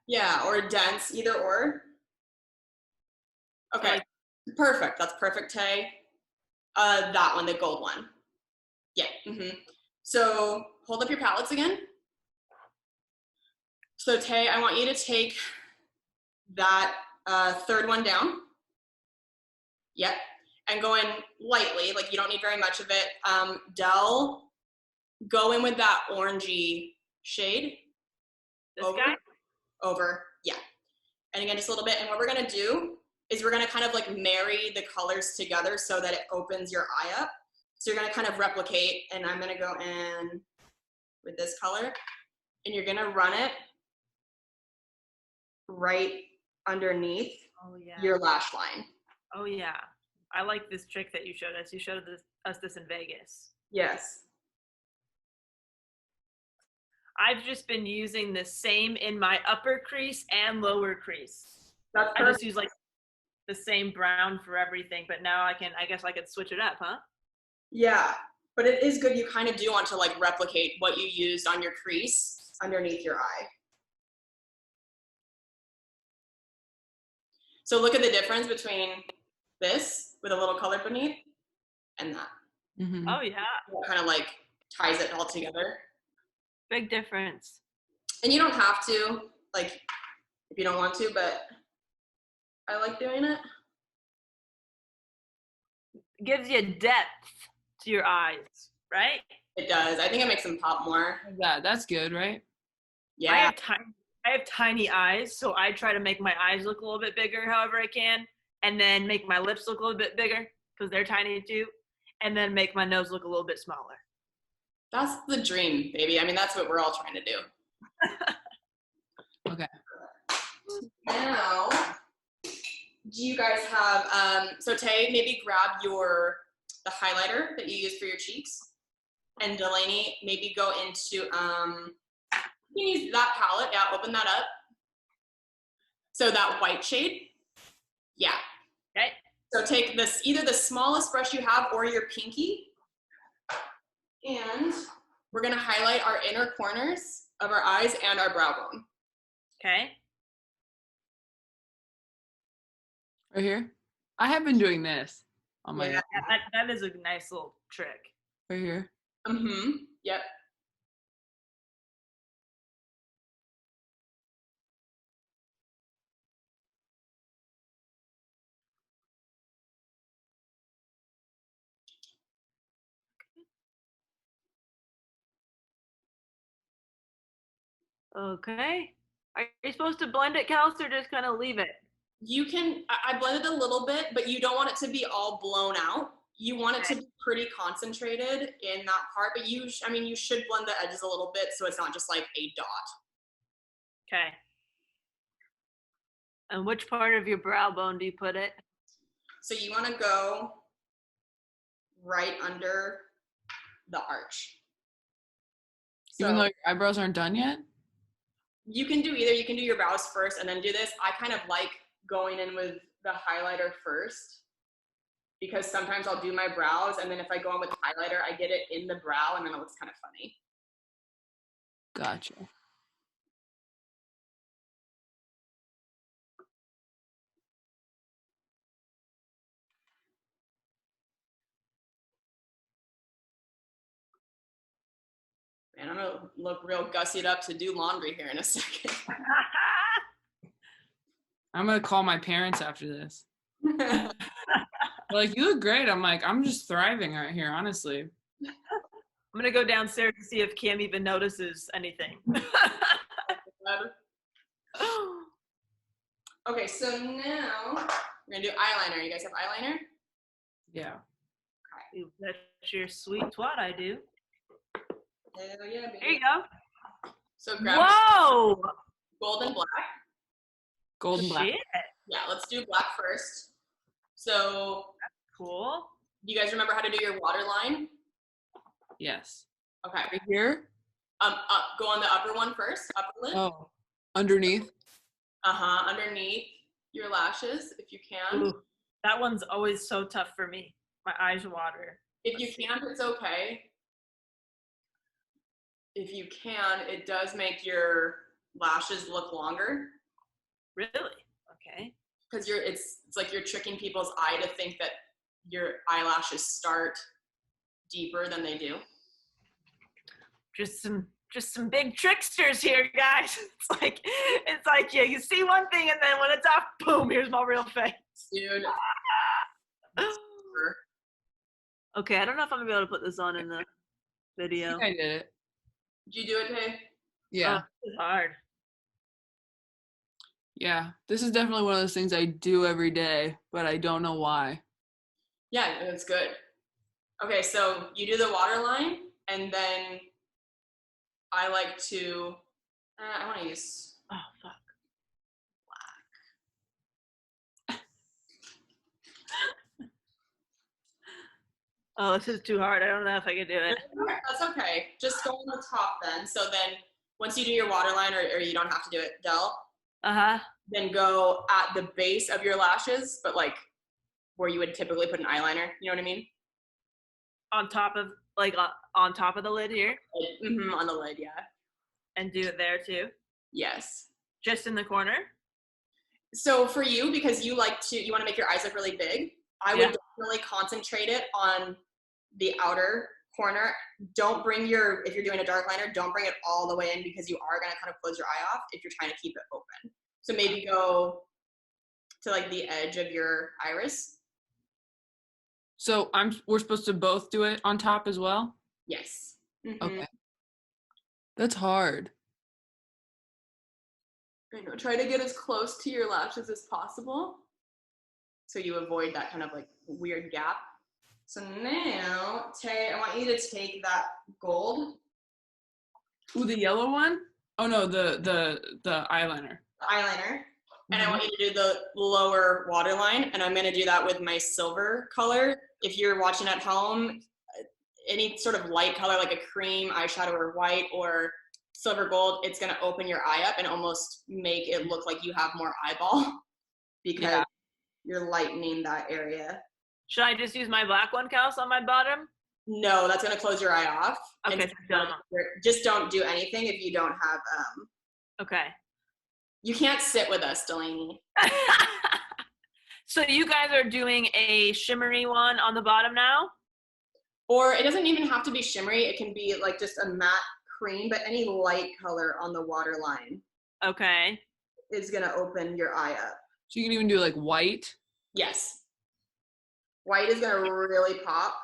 Yeah, or dense, either or. Okay, perfect. That's perfect, Tay. That one, the gold one. Yeah. So hold up your palettes again. So Tay, I want you to take that third one down. Yep. And go in lightly, like you don't need very much of it. Del, go in with that orangey shade. This over, guy? over, yeah. And again, just a little bit. And what we're gonna do is we're gonna kind of like marry the colors together so that it opens your eye up. So you're gonna kind of replicate, and I'm gonna go in with this color, and you're gonna run it right underneath your lash line. Oh yeah. I like this trick that you showed us. You showed us this in Vegas. Yes. I've just been using the same in my upper crease and lower crease. That's I just use like the same brown for everything, but now I guess I could switch it up, huh? Yeah, but it is good. You kind of do want to like replicate what you used on your crease underneath your eye. So look at the difference between this with a little color beneath and that. Mm-hmm. Oh yeah. It kind of like ties it all together. Big difference. And you don't have to, like, if you don't want to, but I like doing it. It gives you depth to your eyes, right? It does. I think it makes them pop more. Yeah, that's good, right? Yeah. I have tiny eyes, so I try to make my eyes look a little bit bigger however I can, and then make my lips look a little bit bigger because they're tiny too, and then make my nose look a little bit smaller. That's the dream, baby. I mean, that's what we're all trying to do. Okay. Now, do you guys have, so Tay, maybe grab the highlighter that you use for your cheeks, and Delanie, maybe go into, you can use that palette. Yeah, open that up. So that white shade. Yeah. Okay. So take this, either the smallest brush you have or your pinky, and we're gonna highlight our inner corners of our eyes and our brow bone. Okay. Right here. I have been doing this on my Yeah. That is a nice little trick. right here. Mm-hmm. Yep. Okay. Are you supposed to blend it, Kelsey, or just kind of leave it? You can, I blended a little bit, but you don't want it to be all blown out. You want it to be pretty concentrated in that part, but you should blend the edges a little bit so it's not just like a dot. Okay. And which part of your brow bone do you put it? So you want to go right under the arch. So Even though your eyebrows aren't done yet? you can do either. You can do your brows first and then do this. I kind of like going in with the highlighter first because sometimes I'll do my brows and then if I go in with the highlighter, I get it in the brow and then it looks kind of funny. Gotcha. Man, I'm gonna look real gussied up to do laundry here in a second. I'm gonna call my parents after this. They're like, you look great. I'm like, I'm just thriving right here, honestly. I'm gonna go downstairs to see if Cam even notices anything. Okay, so now we're gonna do eyeliner. You guys have eyeliner? Yeah. You bet your sweet twat I do. Hell yeah, baby. There you go. So grab Whoa! gold and black. Golden black. Shit. Yeah, let's do black first. So Cool. do you guys remember how to do your waterline? Yes. Okay. Right here? Go on the upper one first, upper lid. Oh. Underneath? Underneath your lashes, if you can. Ooh, that one's always so tough for me. My eyes water. If you can't, it's okay. If you can, it does make your lashes look longer. Really? Okay. Because it's like you're tricking people's eye to think that your eyelashes start deeper than they do. Just some big tricksters here, guys. It's like yeah, you see one thing and then when it's off, boom, here's my real face. Dude. Okay, I don't know if I'm gonna be able to put this on in the video. I think I did it. Did you do it, Tay? Yeah. Oh, it's hard. Yeah, this is definitely one of those things I do every day, but I don't know why. Yeah, it's good. Okay, so you do the waterline, and then I like to, I want to use Oh, fuck. Oh, this is too hard. I don't know if I can do it. That's okay. Just go on the top then. So then once you do your waterline, or you don't have to do it, Del, Uh-huh. then go at the base of your lashes, but like where you would typically put an eyeliner. You know what I mean? On top of, like, on top of the lid here? On the lid, yeah. And do it there too? Yes. Just in the corner? So for you, because you want to make your eyes look really big, I would definitely concentrate it on the outer corner. Don't bring if you're doing a dark liner, don't bring it all the way in, because you are going to kind of close your eye off if you're trying to keep it open. So maybe go to like the edge of your iris. So we're supposed to both do it on top as well? Yes. Okay. That's hard. I know. Try to get as close to your lashes as possible, so you avoid that kind of like weird gap. So now, I want you to take that gold. Ooh, the yellow one? Oh no, the eyeliner. The eyeliner. And I want you to do the lower waterline, and I'm going to do that with my silver color. If you're watching at home, any sort of light color like a cream eyeshadow or white or silver gold, it's going to open your eye up and almost make it look like you have more eyeball, because you're lightening that area. Should I just use my black one, Kels, on my bottom? No, that's going to close your eye off. Okay, just don't do anything if you don't have okay. You can't sit with us, Delanie. So you guys are doing a shimmery one on the bottom now? Or it doesn't even have to be shimmery. It can be like just a matte cream, but any light color on the waterline. Okay. Is going to open your eye up. So you can even do like white? Yes. White is going to really pop.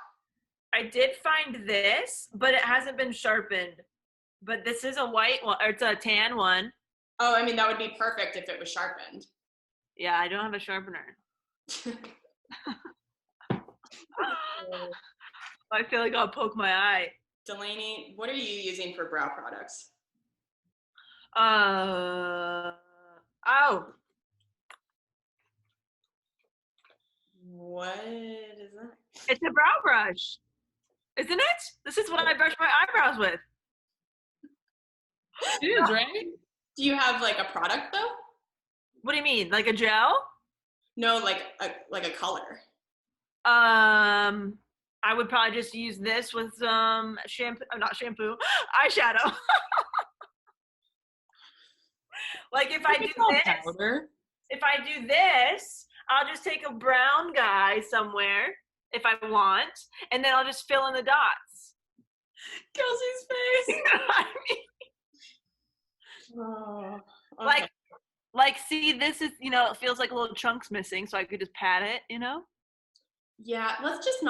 I did find this, but it hasn't been sharpened. But this is a white one, or it's a tan one. Oh, I mean, that would be perfect if it was sharpened. Yeah, I don't have a sharpener. I feel like I'll poke my eye. Delanie, what are you using for brow products? What is that? It's a brow brush. Isn't it? This is what I brush my eyebrows with. It is, right? Do you have like a product though? What do you mean? Like a gel? No, like a color. I would probably just use this with some shampoo, not shampoo, eyeshadow. Like if I do this, I'll just take a brown guy somewhere if I want, and then I'll just fill in the dots. Kelsey's face. I mean, oh, okay. Like, see, this is, it feels like a little chunk's missing, so I could just pat it, Yeah, let's just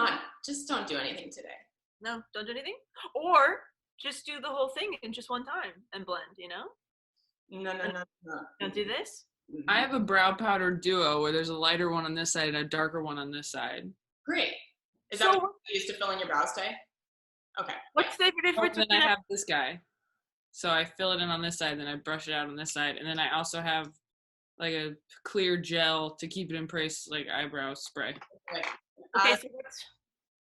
don't do anything today. No, don't do anything? Or just do the whole thing in just one time and blend, No. Don't do this? I have a brow powder duo where there's a lighter one on this side and a darker one on this side. Great. Is that what you use to fill in your brows today? Okay. What's the difference? Then I have this guy. So I fill it in on this side, then I brush it out on this side, and then I also have like a clear gel to keep it in place, like eyebrow spray. Okay.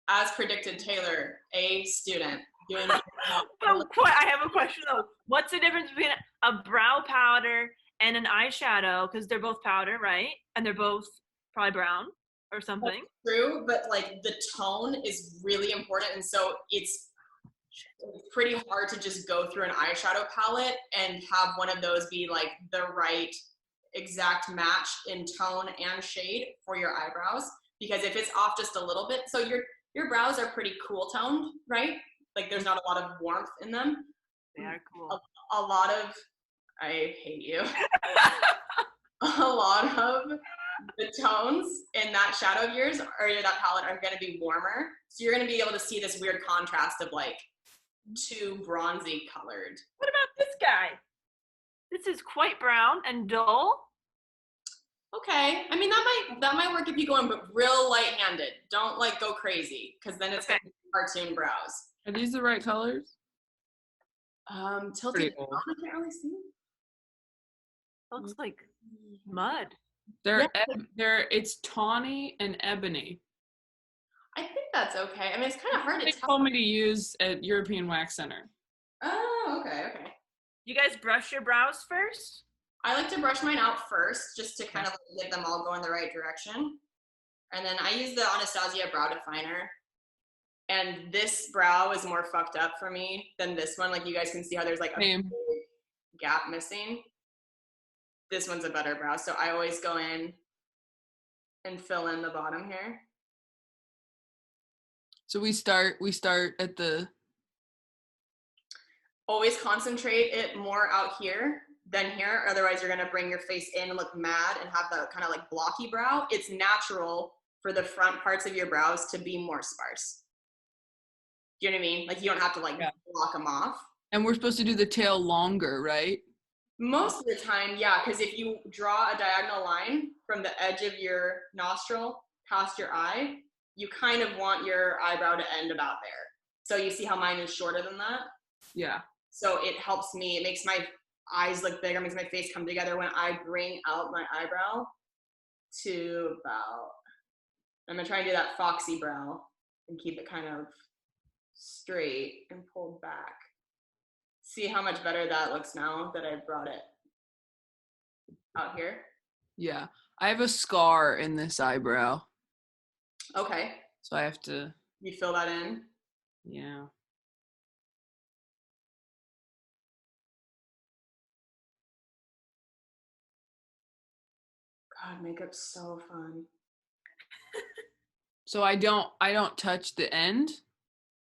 As predicted, Taylor, a student doing. I have a question though. What's the difference between a brow powder and an eyeshadow? Because they're both powder, right? And they're both probably brown or something. That's true, but like the tone is really important, and so it's pretty hard to just go through an eyeshadow palette and have one of those be like the right exact match in tone and shade for your eyebrows, because if it's off just a little bit, so your brows are pretty cool toned, right? Like there's not a lot of warmth in them. They are cool. A lot of, I hate you. A lot of the tones in that shadow of yours or that palette are going to be warmer, so you're going to be able to see this weird contrast of like too bronzy colored. What about this guy? This is quite brown and dull. Okay. I mean, that might work if you go in, but real light-handed. Don't like go crazy, because then it's gonna be cartoon brows. Are these the right colors? Tilted Pretty down, cool. I can't really see. Looks like mud. It's tawny and ebony. I think that's okay. I mean, it's kind of hard to They tell. told me to use at European Wax Center. Oh, okay. You guys brush your brows first? I like to brush mine out first, just to kind of get them all go in the right direction. And then I use the Anastasia Brow Definer. And this brow is more fucked up for me than this one. Like, you guys can see how there's like a big gap missing. This one's a better brow. So I always go in and fill in the bottom here. So we start at the... Always concentrate it more out here than here. Otherwise, you're going to bring your face in and look mad and have the kind of like blocky brow. It's natural for the front parts of your brows to be more sparse. Do you know what I mean? Like, you don't have to like block them off. And we're supposed to do the tail longer, right? Most of the time, yeah, because if you draw a diagonal line from the edge of your nostril past your eye, you kind of want your eyebrow to end about there. So you see how mine is shorter than that? Yeah. So it helps me, it makes my eyes look bigger, makes my face come together when I bring out my eyebrow to about, I'm gonna try and do that foxy brow and keep it kind of straight and pulled back. See how much better that looks now that I brought it out here? Yeah. I have a scar in this eyebrow. Okay. So I have to... You fill that in? Yeah. God, makeup's so fun. So I don't touch the end?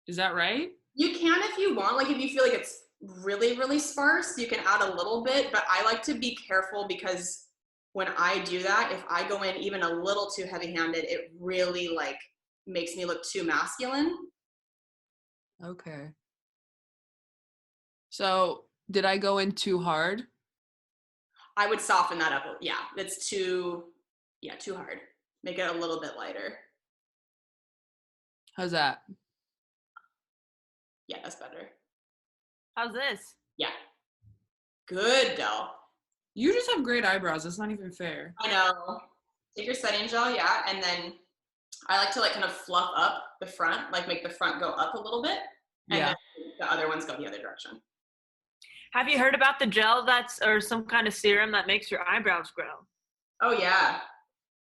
Is that right? You can if you want. Like, if you feel like it's really, really sparse, you can add a little bit, but I like to be careful because when I do that, if I go in even a little too heavy-handed, it really like makes me look too masculine. Okay. So did I go in too hard? I would soften that up. Yeah, it's too hard. Make it a little bit lighter. How's that? Yeah, that's better. How's this? Yeah. Good, Del. You just have great eyebrows. That's not even fair. I know. Take your setting gel, yeah, and then I like to like kind of fluff up the front, like make the front go up a little bit, and then the other ones go the other direction. Have you heard about the gel or some kind of serum that makes your eyebrows grow? Oh yeah.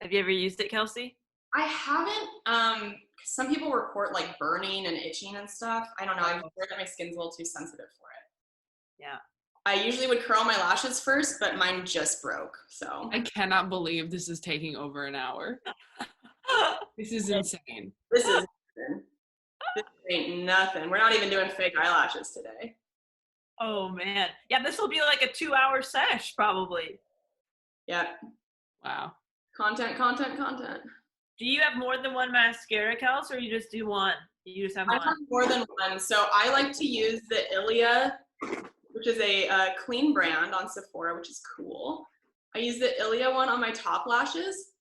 Have you ever used it, Kelsey? I haven't. Some people report like burning and itching and stuff. I don't know. I've heard that my skin's a little too sensitive for it. Yeah. I usually would curl my lashes first, but mine just broke. So I cannot believe this is taking over an hour. This is insane. This ain't nothing. We're not even doing fake eyelashes today. Oh man. Yeah, this will be like a 2-hour sesh probably. Yep. Wow. Content. Do you have more than one mascara, Kels, or you just do one? You just have one? I have more than one. So I like to use the Ilia, which is a clean brand on Sephora, which is cool. I use the Ilia one on my top lashes.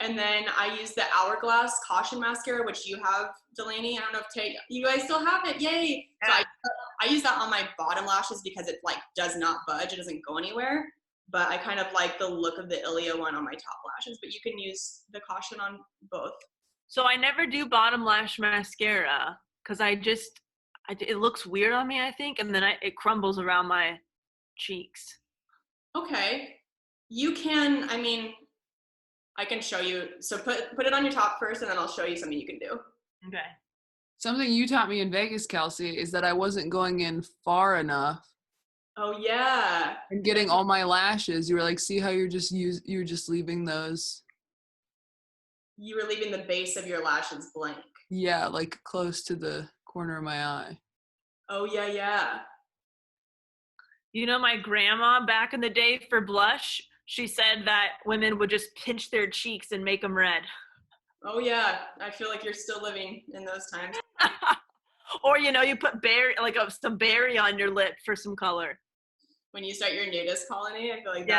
And then I use the Hourglass Caution Mascara, which you have, Delanie. I don't know if you guys still have it. Yay. Yeah. So I use that on my bottom lashes because it like does not budge. It doesn't go anywhere. But I kind of like the look of the Ilia one on my top lashes. But you can use the Caution on both. So I never do bottom lash mascara because it looks weird on me, I think. And then it crumbles around my cheeks. Okay. You can, I mean, I can show you. So put it on your top first, and then I'll show you something you can do. Okay. Something you taught me in Vegas, Kelsey, is that I wasn't going in far enough. Oh yeah. And getting all my lashes. You were like, see how you're just leaving those. You were leaving the base of your lashes blank. Yeah, like close to the corner of my eye. Oh yeah. You know, my grandma back in the day for blush, she said that women would just pinch their cheeks and make them red. Oh yeah, I feel like you're still living in those times. Or, you know, you put some berry on your lip for some color. When you start your nudist colony, I feel like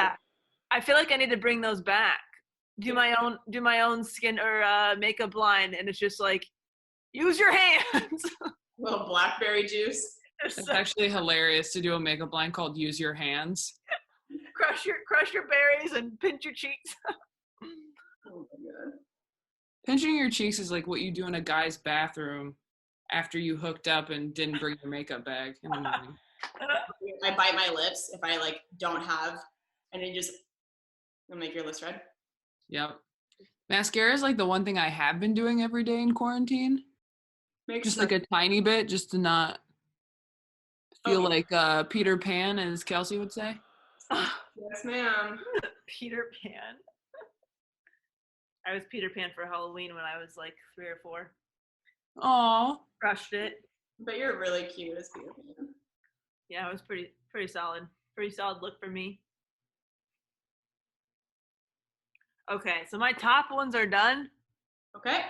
I feel like I need to bring those back. do my own skin or makeup line, and it's just like, use your hands. Little blackberry juice. It's actually hilarious to do a makeup line called Use Your Hands. Crush your berries and pinch your cheeks. Oh my god. Pinching your cheeks is like what you do in a guy's bathroom after you hooked up and didn't bring your makeup bag in the morning. I bite my lips if I like don't have, and it just will make your lips red. Yep. Mascara is like the one thing I have been doing every day in quarantine. Just like a tiny bit, just to not feel like Peter Pan, as Kelsey would say. Yes, ma'am. Peter Pan. I was Peter Pan for Halloween when I was like 3 or 4. Aw. Crushed it. But you're really cute as Peter Pan. Yeah, it was pretty solid. Pretty solid look for me. Okay, so my top ones are done. Okay.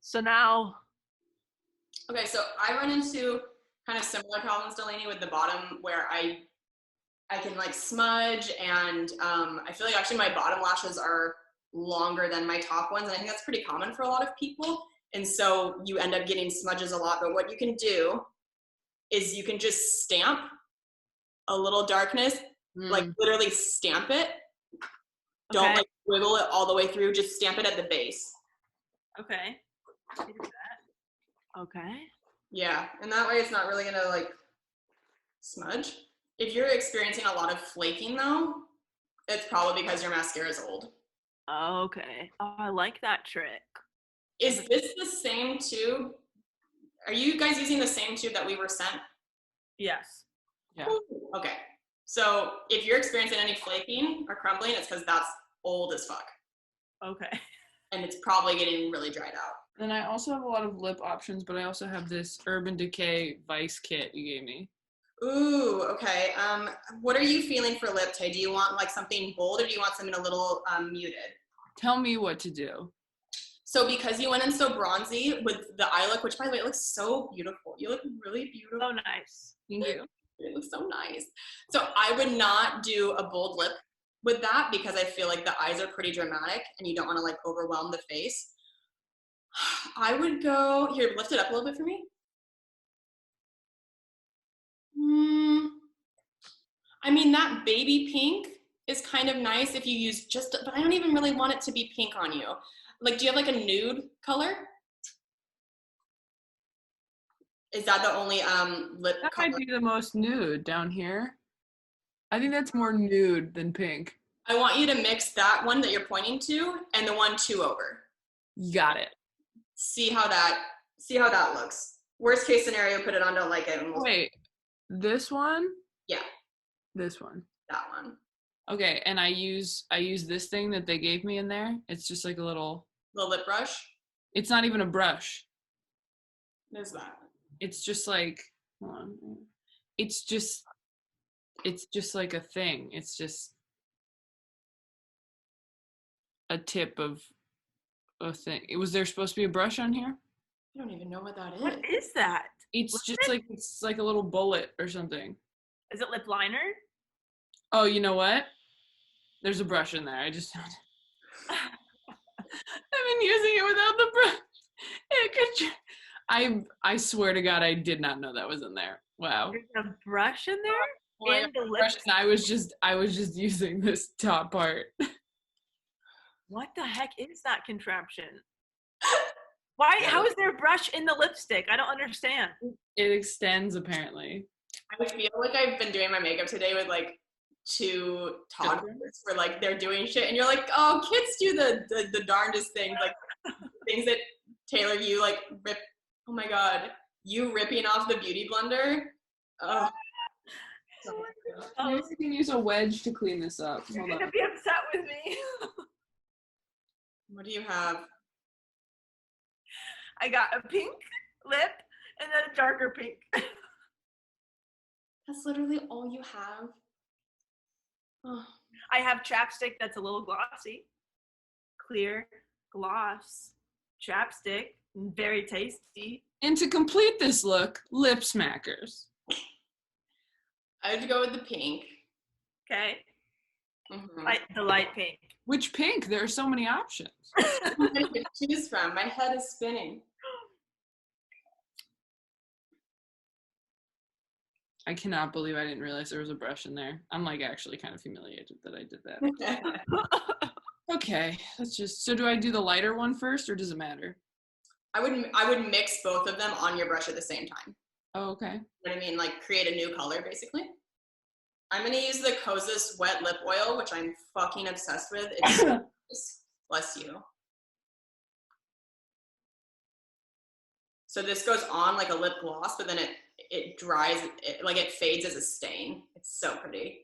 So now. Okay, so I run into kind of similar problems, Delanie, with the bottom where I can like smudge, and I feel like actually my bottom lashes are longer than my top ones, and I think that's pretty common for a lot of people. And so you end up getting smudges a lot. But what you can do is you can just stamp a little darkness, like literally stamp it. Don't like wiggle it all the way through. Just stamp it at the base. Okay. Do that. Okay. Yeah, and that way it's not really gonna like smudge. If you're experiencing a lot of flaking though, it's probably because your mascara is old. Okay. Oh, I like that trick. Is this the same tube? Are you guys using the same tube that we were sent? Yes. Yeah. Okay. So if you're experiencing any flaking or crumbling, it's because that's old as fuck. Okay. And it's probably getting really dried out. And I also have a lot of lip options, but I also have this Urban Decay Vice Kit you gave me. Ooh, okay. What are you feeling for lip tint? Do you want like something bold, or do you want something a little muted? Tell me what to do. So because you went in so bronzy with the eye look, which by the way, it looks so beautiful. You look really beautiful. So nice. Thank you. It looks so nice. So I would not do a bold lip with that because I feel like the eyes are pretty dramatic and you don't want to like overwhelm the face. I would go, here, lift it up a little bit for me. I mean, that baby pink is kind of nice if you use just, but I don't even really want it to be pink on you. Like, do you have like a nude color? Is that the only lip That color? might be the most nude down here. I think that's more nude than pink. I want you to mix that one that you're pointing to and the one 2 over. Got it. See how that looks. Worst case scenario, put it onto like a. Wait, this one? Yeah. This one. That one. Okay, and I use this thing that they gave me in there. It's just like a little lip brush. It's not even a brush. What is that? It's just like, hold on. It's just like a thing. It's just a tip of a thing. Was there supposed to be a brush on here? I don't even know what that is. What is that? It's like a little bullet or something. Is it lip liner? Oh, you know what? There's a brush in there. I just found it. I've been using it without the brush. I swear to God, I did not know that was in there. Wow. There's a brush in there? In the lip. And I was just using this top part. What the heck is that contraption? Why? How is there a brush in the lipstick? I don't understand. It extends apparently. I feel like I've been doing my makeup today with like 2 toddlers where like they're doing shit and you're like, oh, kids do the darndest things, like things that Taylor, you like rip. Oh my God, you ripping off the beauty blender. Oh. You can use a wedge to clean this up. You're gonna be upset with me. What do you have? I got a pink lip and then a darker pink. That's literally all you have? Oh. I have chapstick that's a little glossy. Clear, gloss, chapstick, very tasty. And to complete this look, lip smackers. I would go with the pink. Okay. The light pink. Which pink? There are so many options. To choose from. My head is spinning. I cannot believe I didn't realize there was a brush in there. I'm like actually kind of humiliated that I did that. Okay, let's just, so do I do the lighter one first or does it matter? I would mix both of them on your brush at the same time. Oh, okay. You know what I mean? Like create a new color basically. I'm gonna use the Kosas wet lip oil, which I'm fucking obsessed with. It's bless you. So this goes on like a lip gloss, but then it dries, like it fades as a stain. It's so pretty.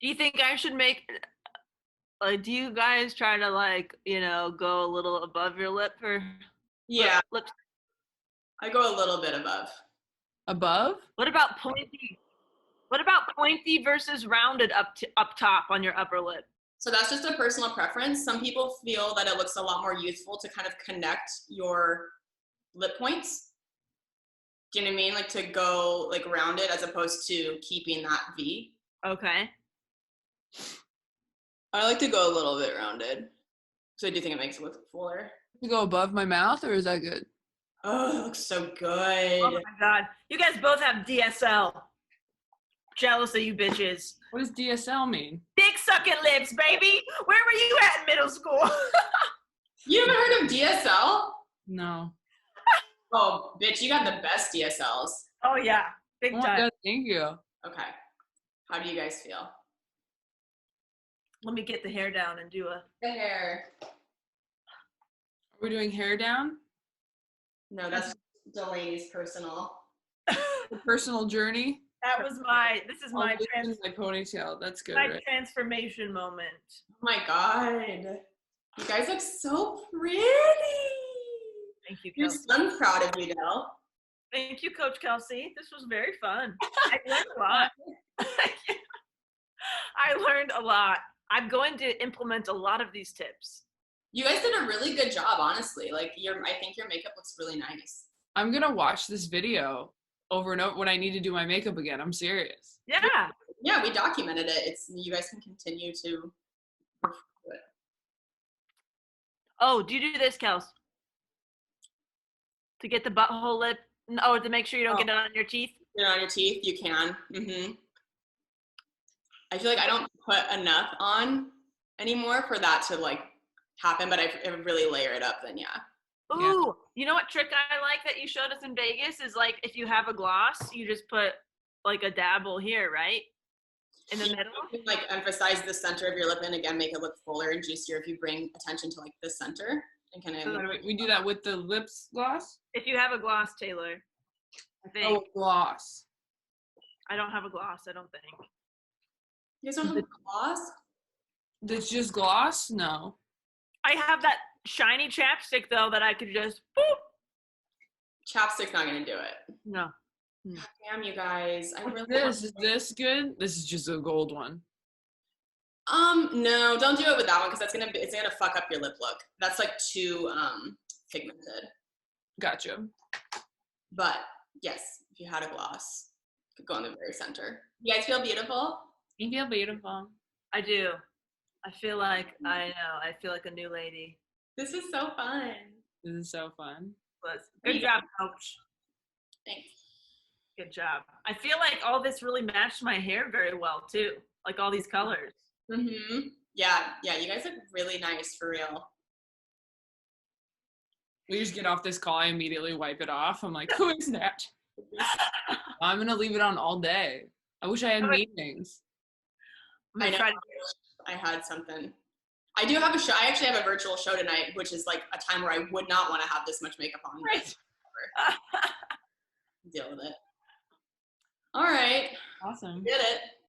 Do you think I should make, do you guys try to like, go a little above your lip for Yeah, lips? I go a little bit above. Above? What about pointy? What about pointy versus rounded up top on your upper lip? So that's just a personal preference. Some people feel that it looks a lot more youthful to kind of connect your lip points. Do you know what I mean? Like to go like rounded as opposed to keeping that V. Okay. I like to go a little bit rounded. So I do think it makes it look fuller. To go above my mouth or is that good? Oh, it looks so good. Oh my God. You guys both have DSL. Jealous of you bitches. What does DSL mean? Dick sucking lips, baby. Where were you at in middle school? You haven't heard of DSL? No. Oh, bitch, you got the best DSLs. Oh yeah, big Oh time. God, thank you. Okay. How do you guys feel? Let me get the hair down and do The hair. Are we doing hair down? No, that's Delanie's personal. Personal journey? this is my my ponytail. That's good, my right? transformation moment. Oh my God. You guys look so pretty. Thank you, You're Kelsey. so proud of you, Del. Thank you, Coach Kelsey. This was very fun. I learned a lot. I learned a lot. I'm going to implement a lot of these tips. You guys did a really good job, honestly. Like I think your makeup looks really nice. I'm gonna watch this video over and over when I need to do my makeup again. I'm serious. Yeah. Yeah, we documented it. You guys can continue to do it. Oh, do you do this, Kels? To get the butthole lip? Oh, to make sure you don't get it on your teeth? Get it on your teeth, you can. I feel like I don't put enough on anymore for that to like happen, but I really layer it up then, yeah. Ooh, yeah. You know what trick I like that you showed us in Vegas is like if you have a gloss, you just put like a dabble here, right? In the middle? You can, like emphasize the center of your lip and again make it look fuller and juicier if you bring attention to like the center and kind of. We do that with the lips gloss? If you have a gloss, Taylor. I think. Oh, gloss. I don't have a gloss, I don't think. You guys don't have a gloss? It's just gloss? No. I have that shiny chapstick though that I could just boop. Chapstick's not gonna do it. No. Damn, you guys. Is this good? This is just a gold one. No, don't do it with that one because it's gonna fuck up your lip look. That's like too pigmented. Gotcha. But yes, if you had a gloss, you could go in the very center. You guys feel beautiful? You feel beautiful. I do. I feel like I feel like a new lady. This is so fun. This is so fun. Good job, Coach. Thanks. Good job. I feel like all this really matched my hair very well too. Like all these colors. Yeah, you guys look really nice for real. We just get off this call, I immediately wipe it off. I'm like, who is that? I'm gonna leave it on all day. I wish I had meetings. I know. I had something. I do have a show. I actually have a virtual show tonight, which is like a time where I would not want to have this much makeup on. Right. Deal with it. All right. Awesome. Did it.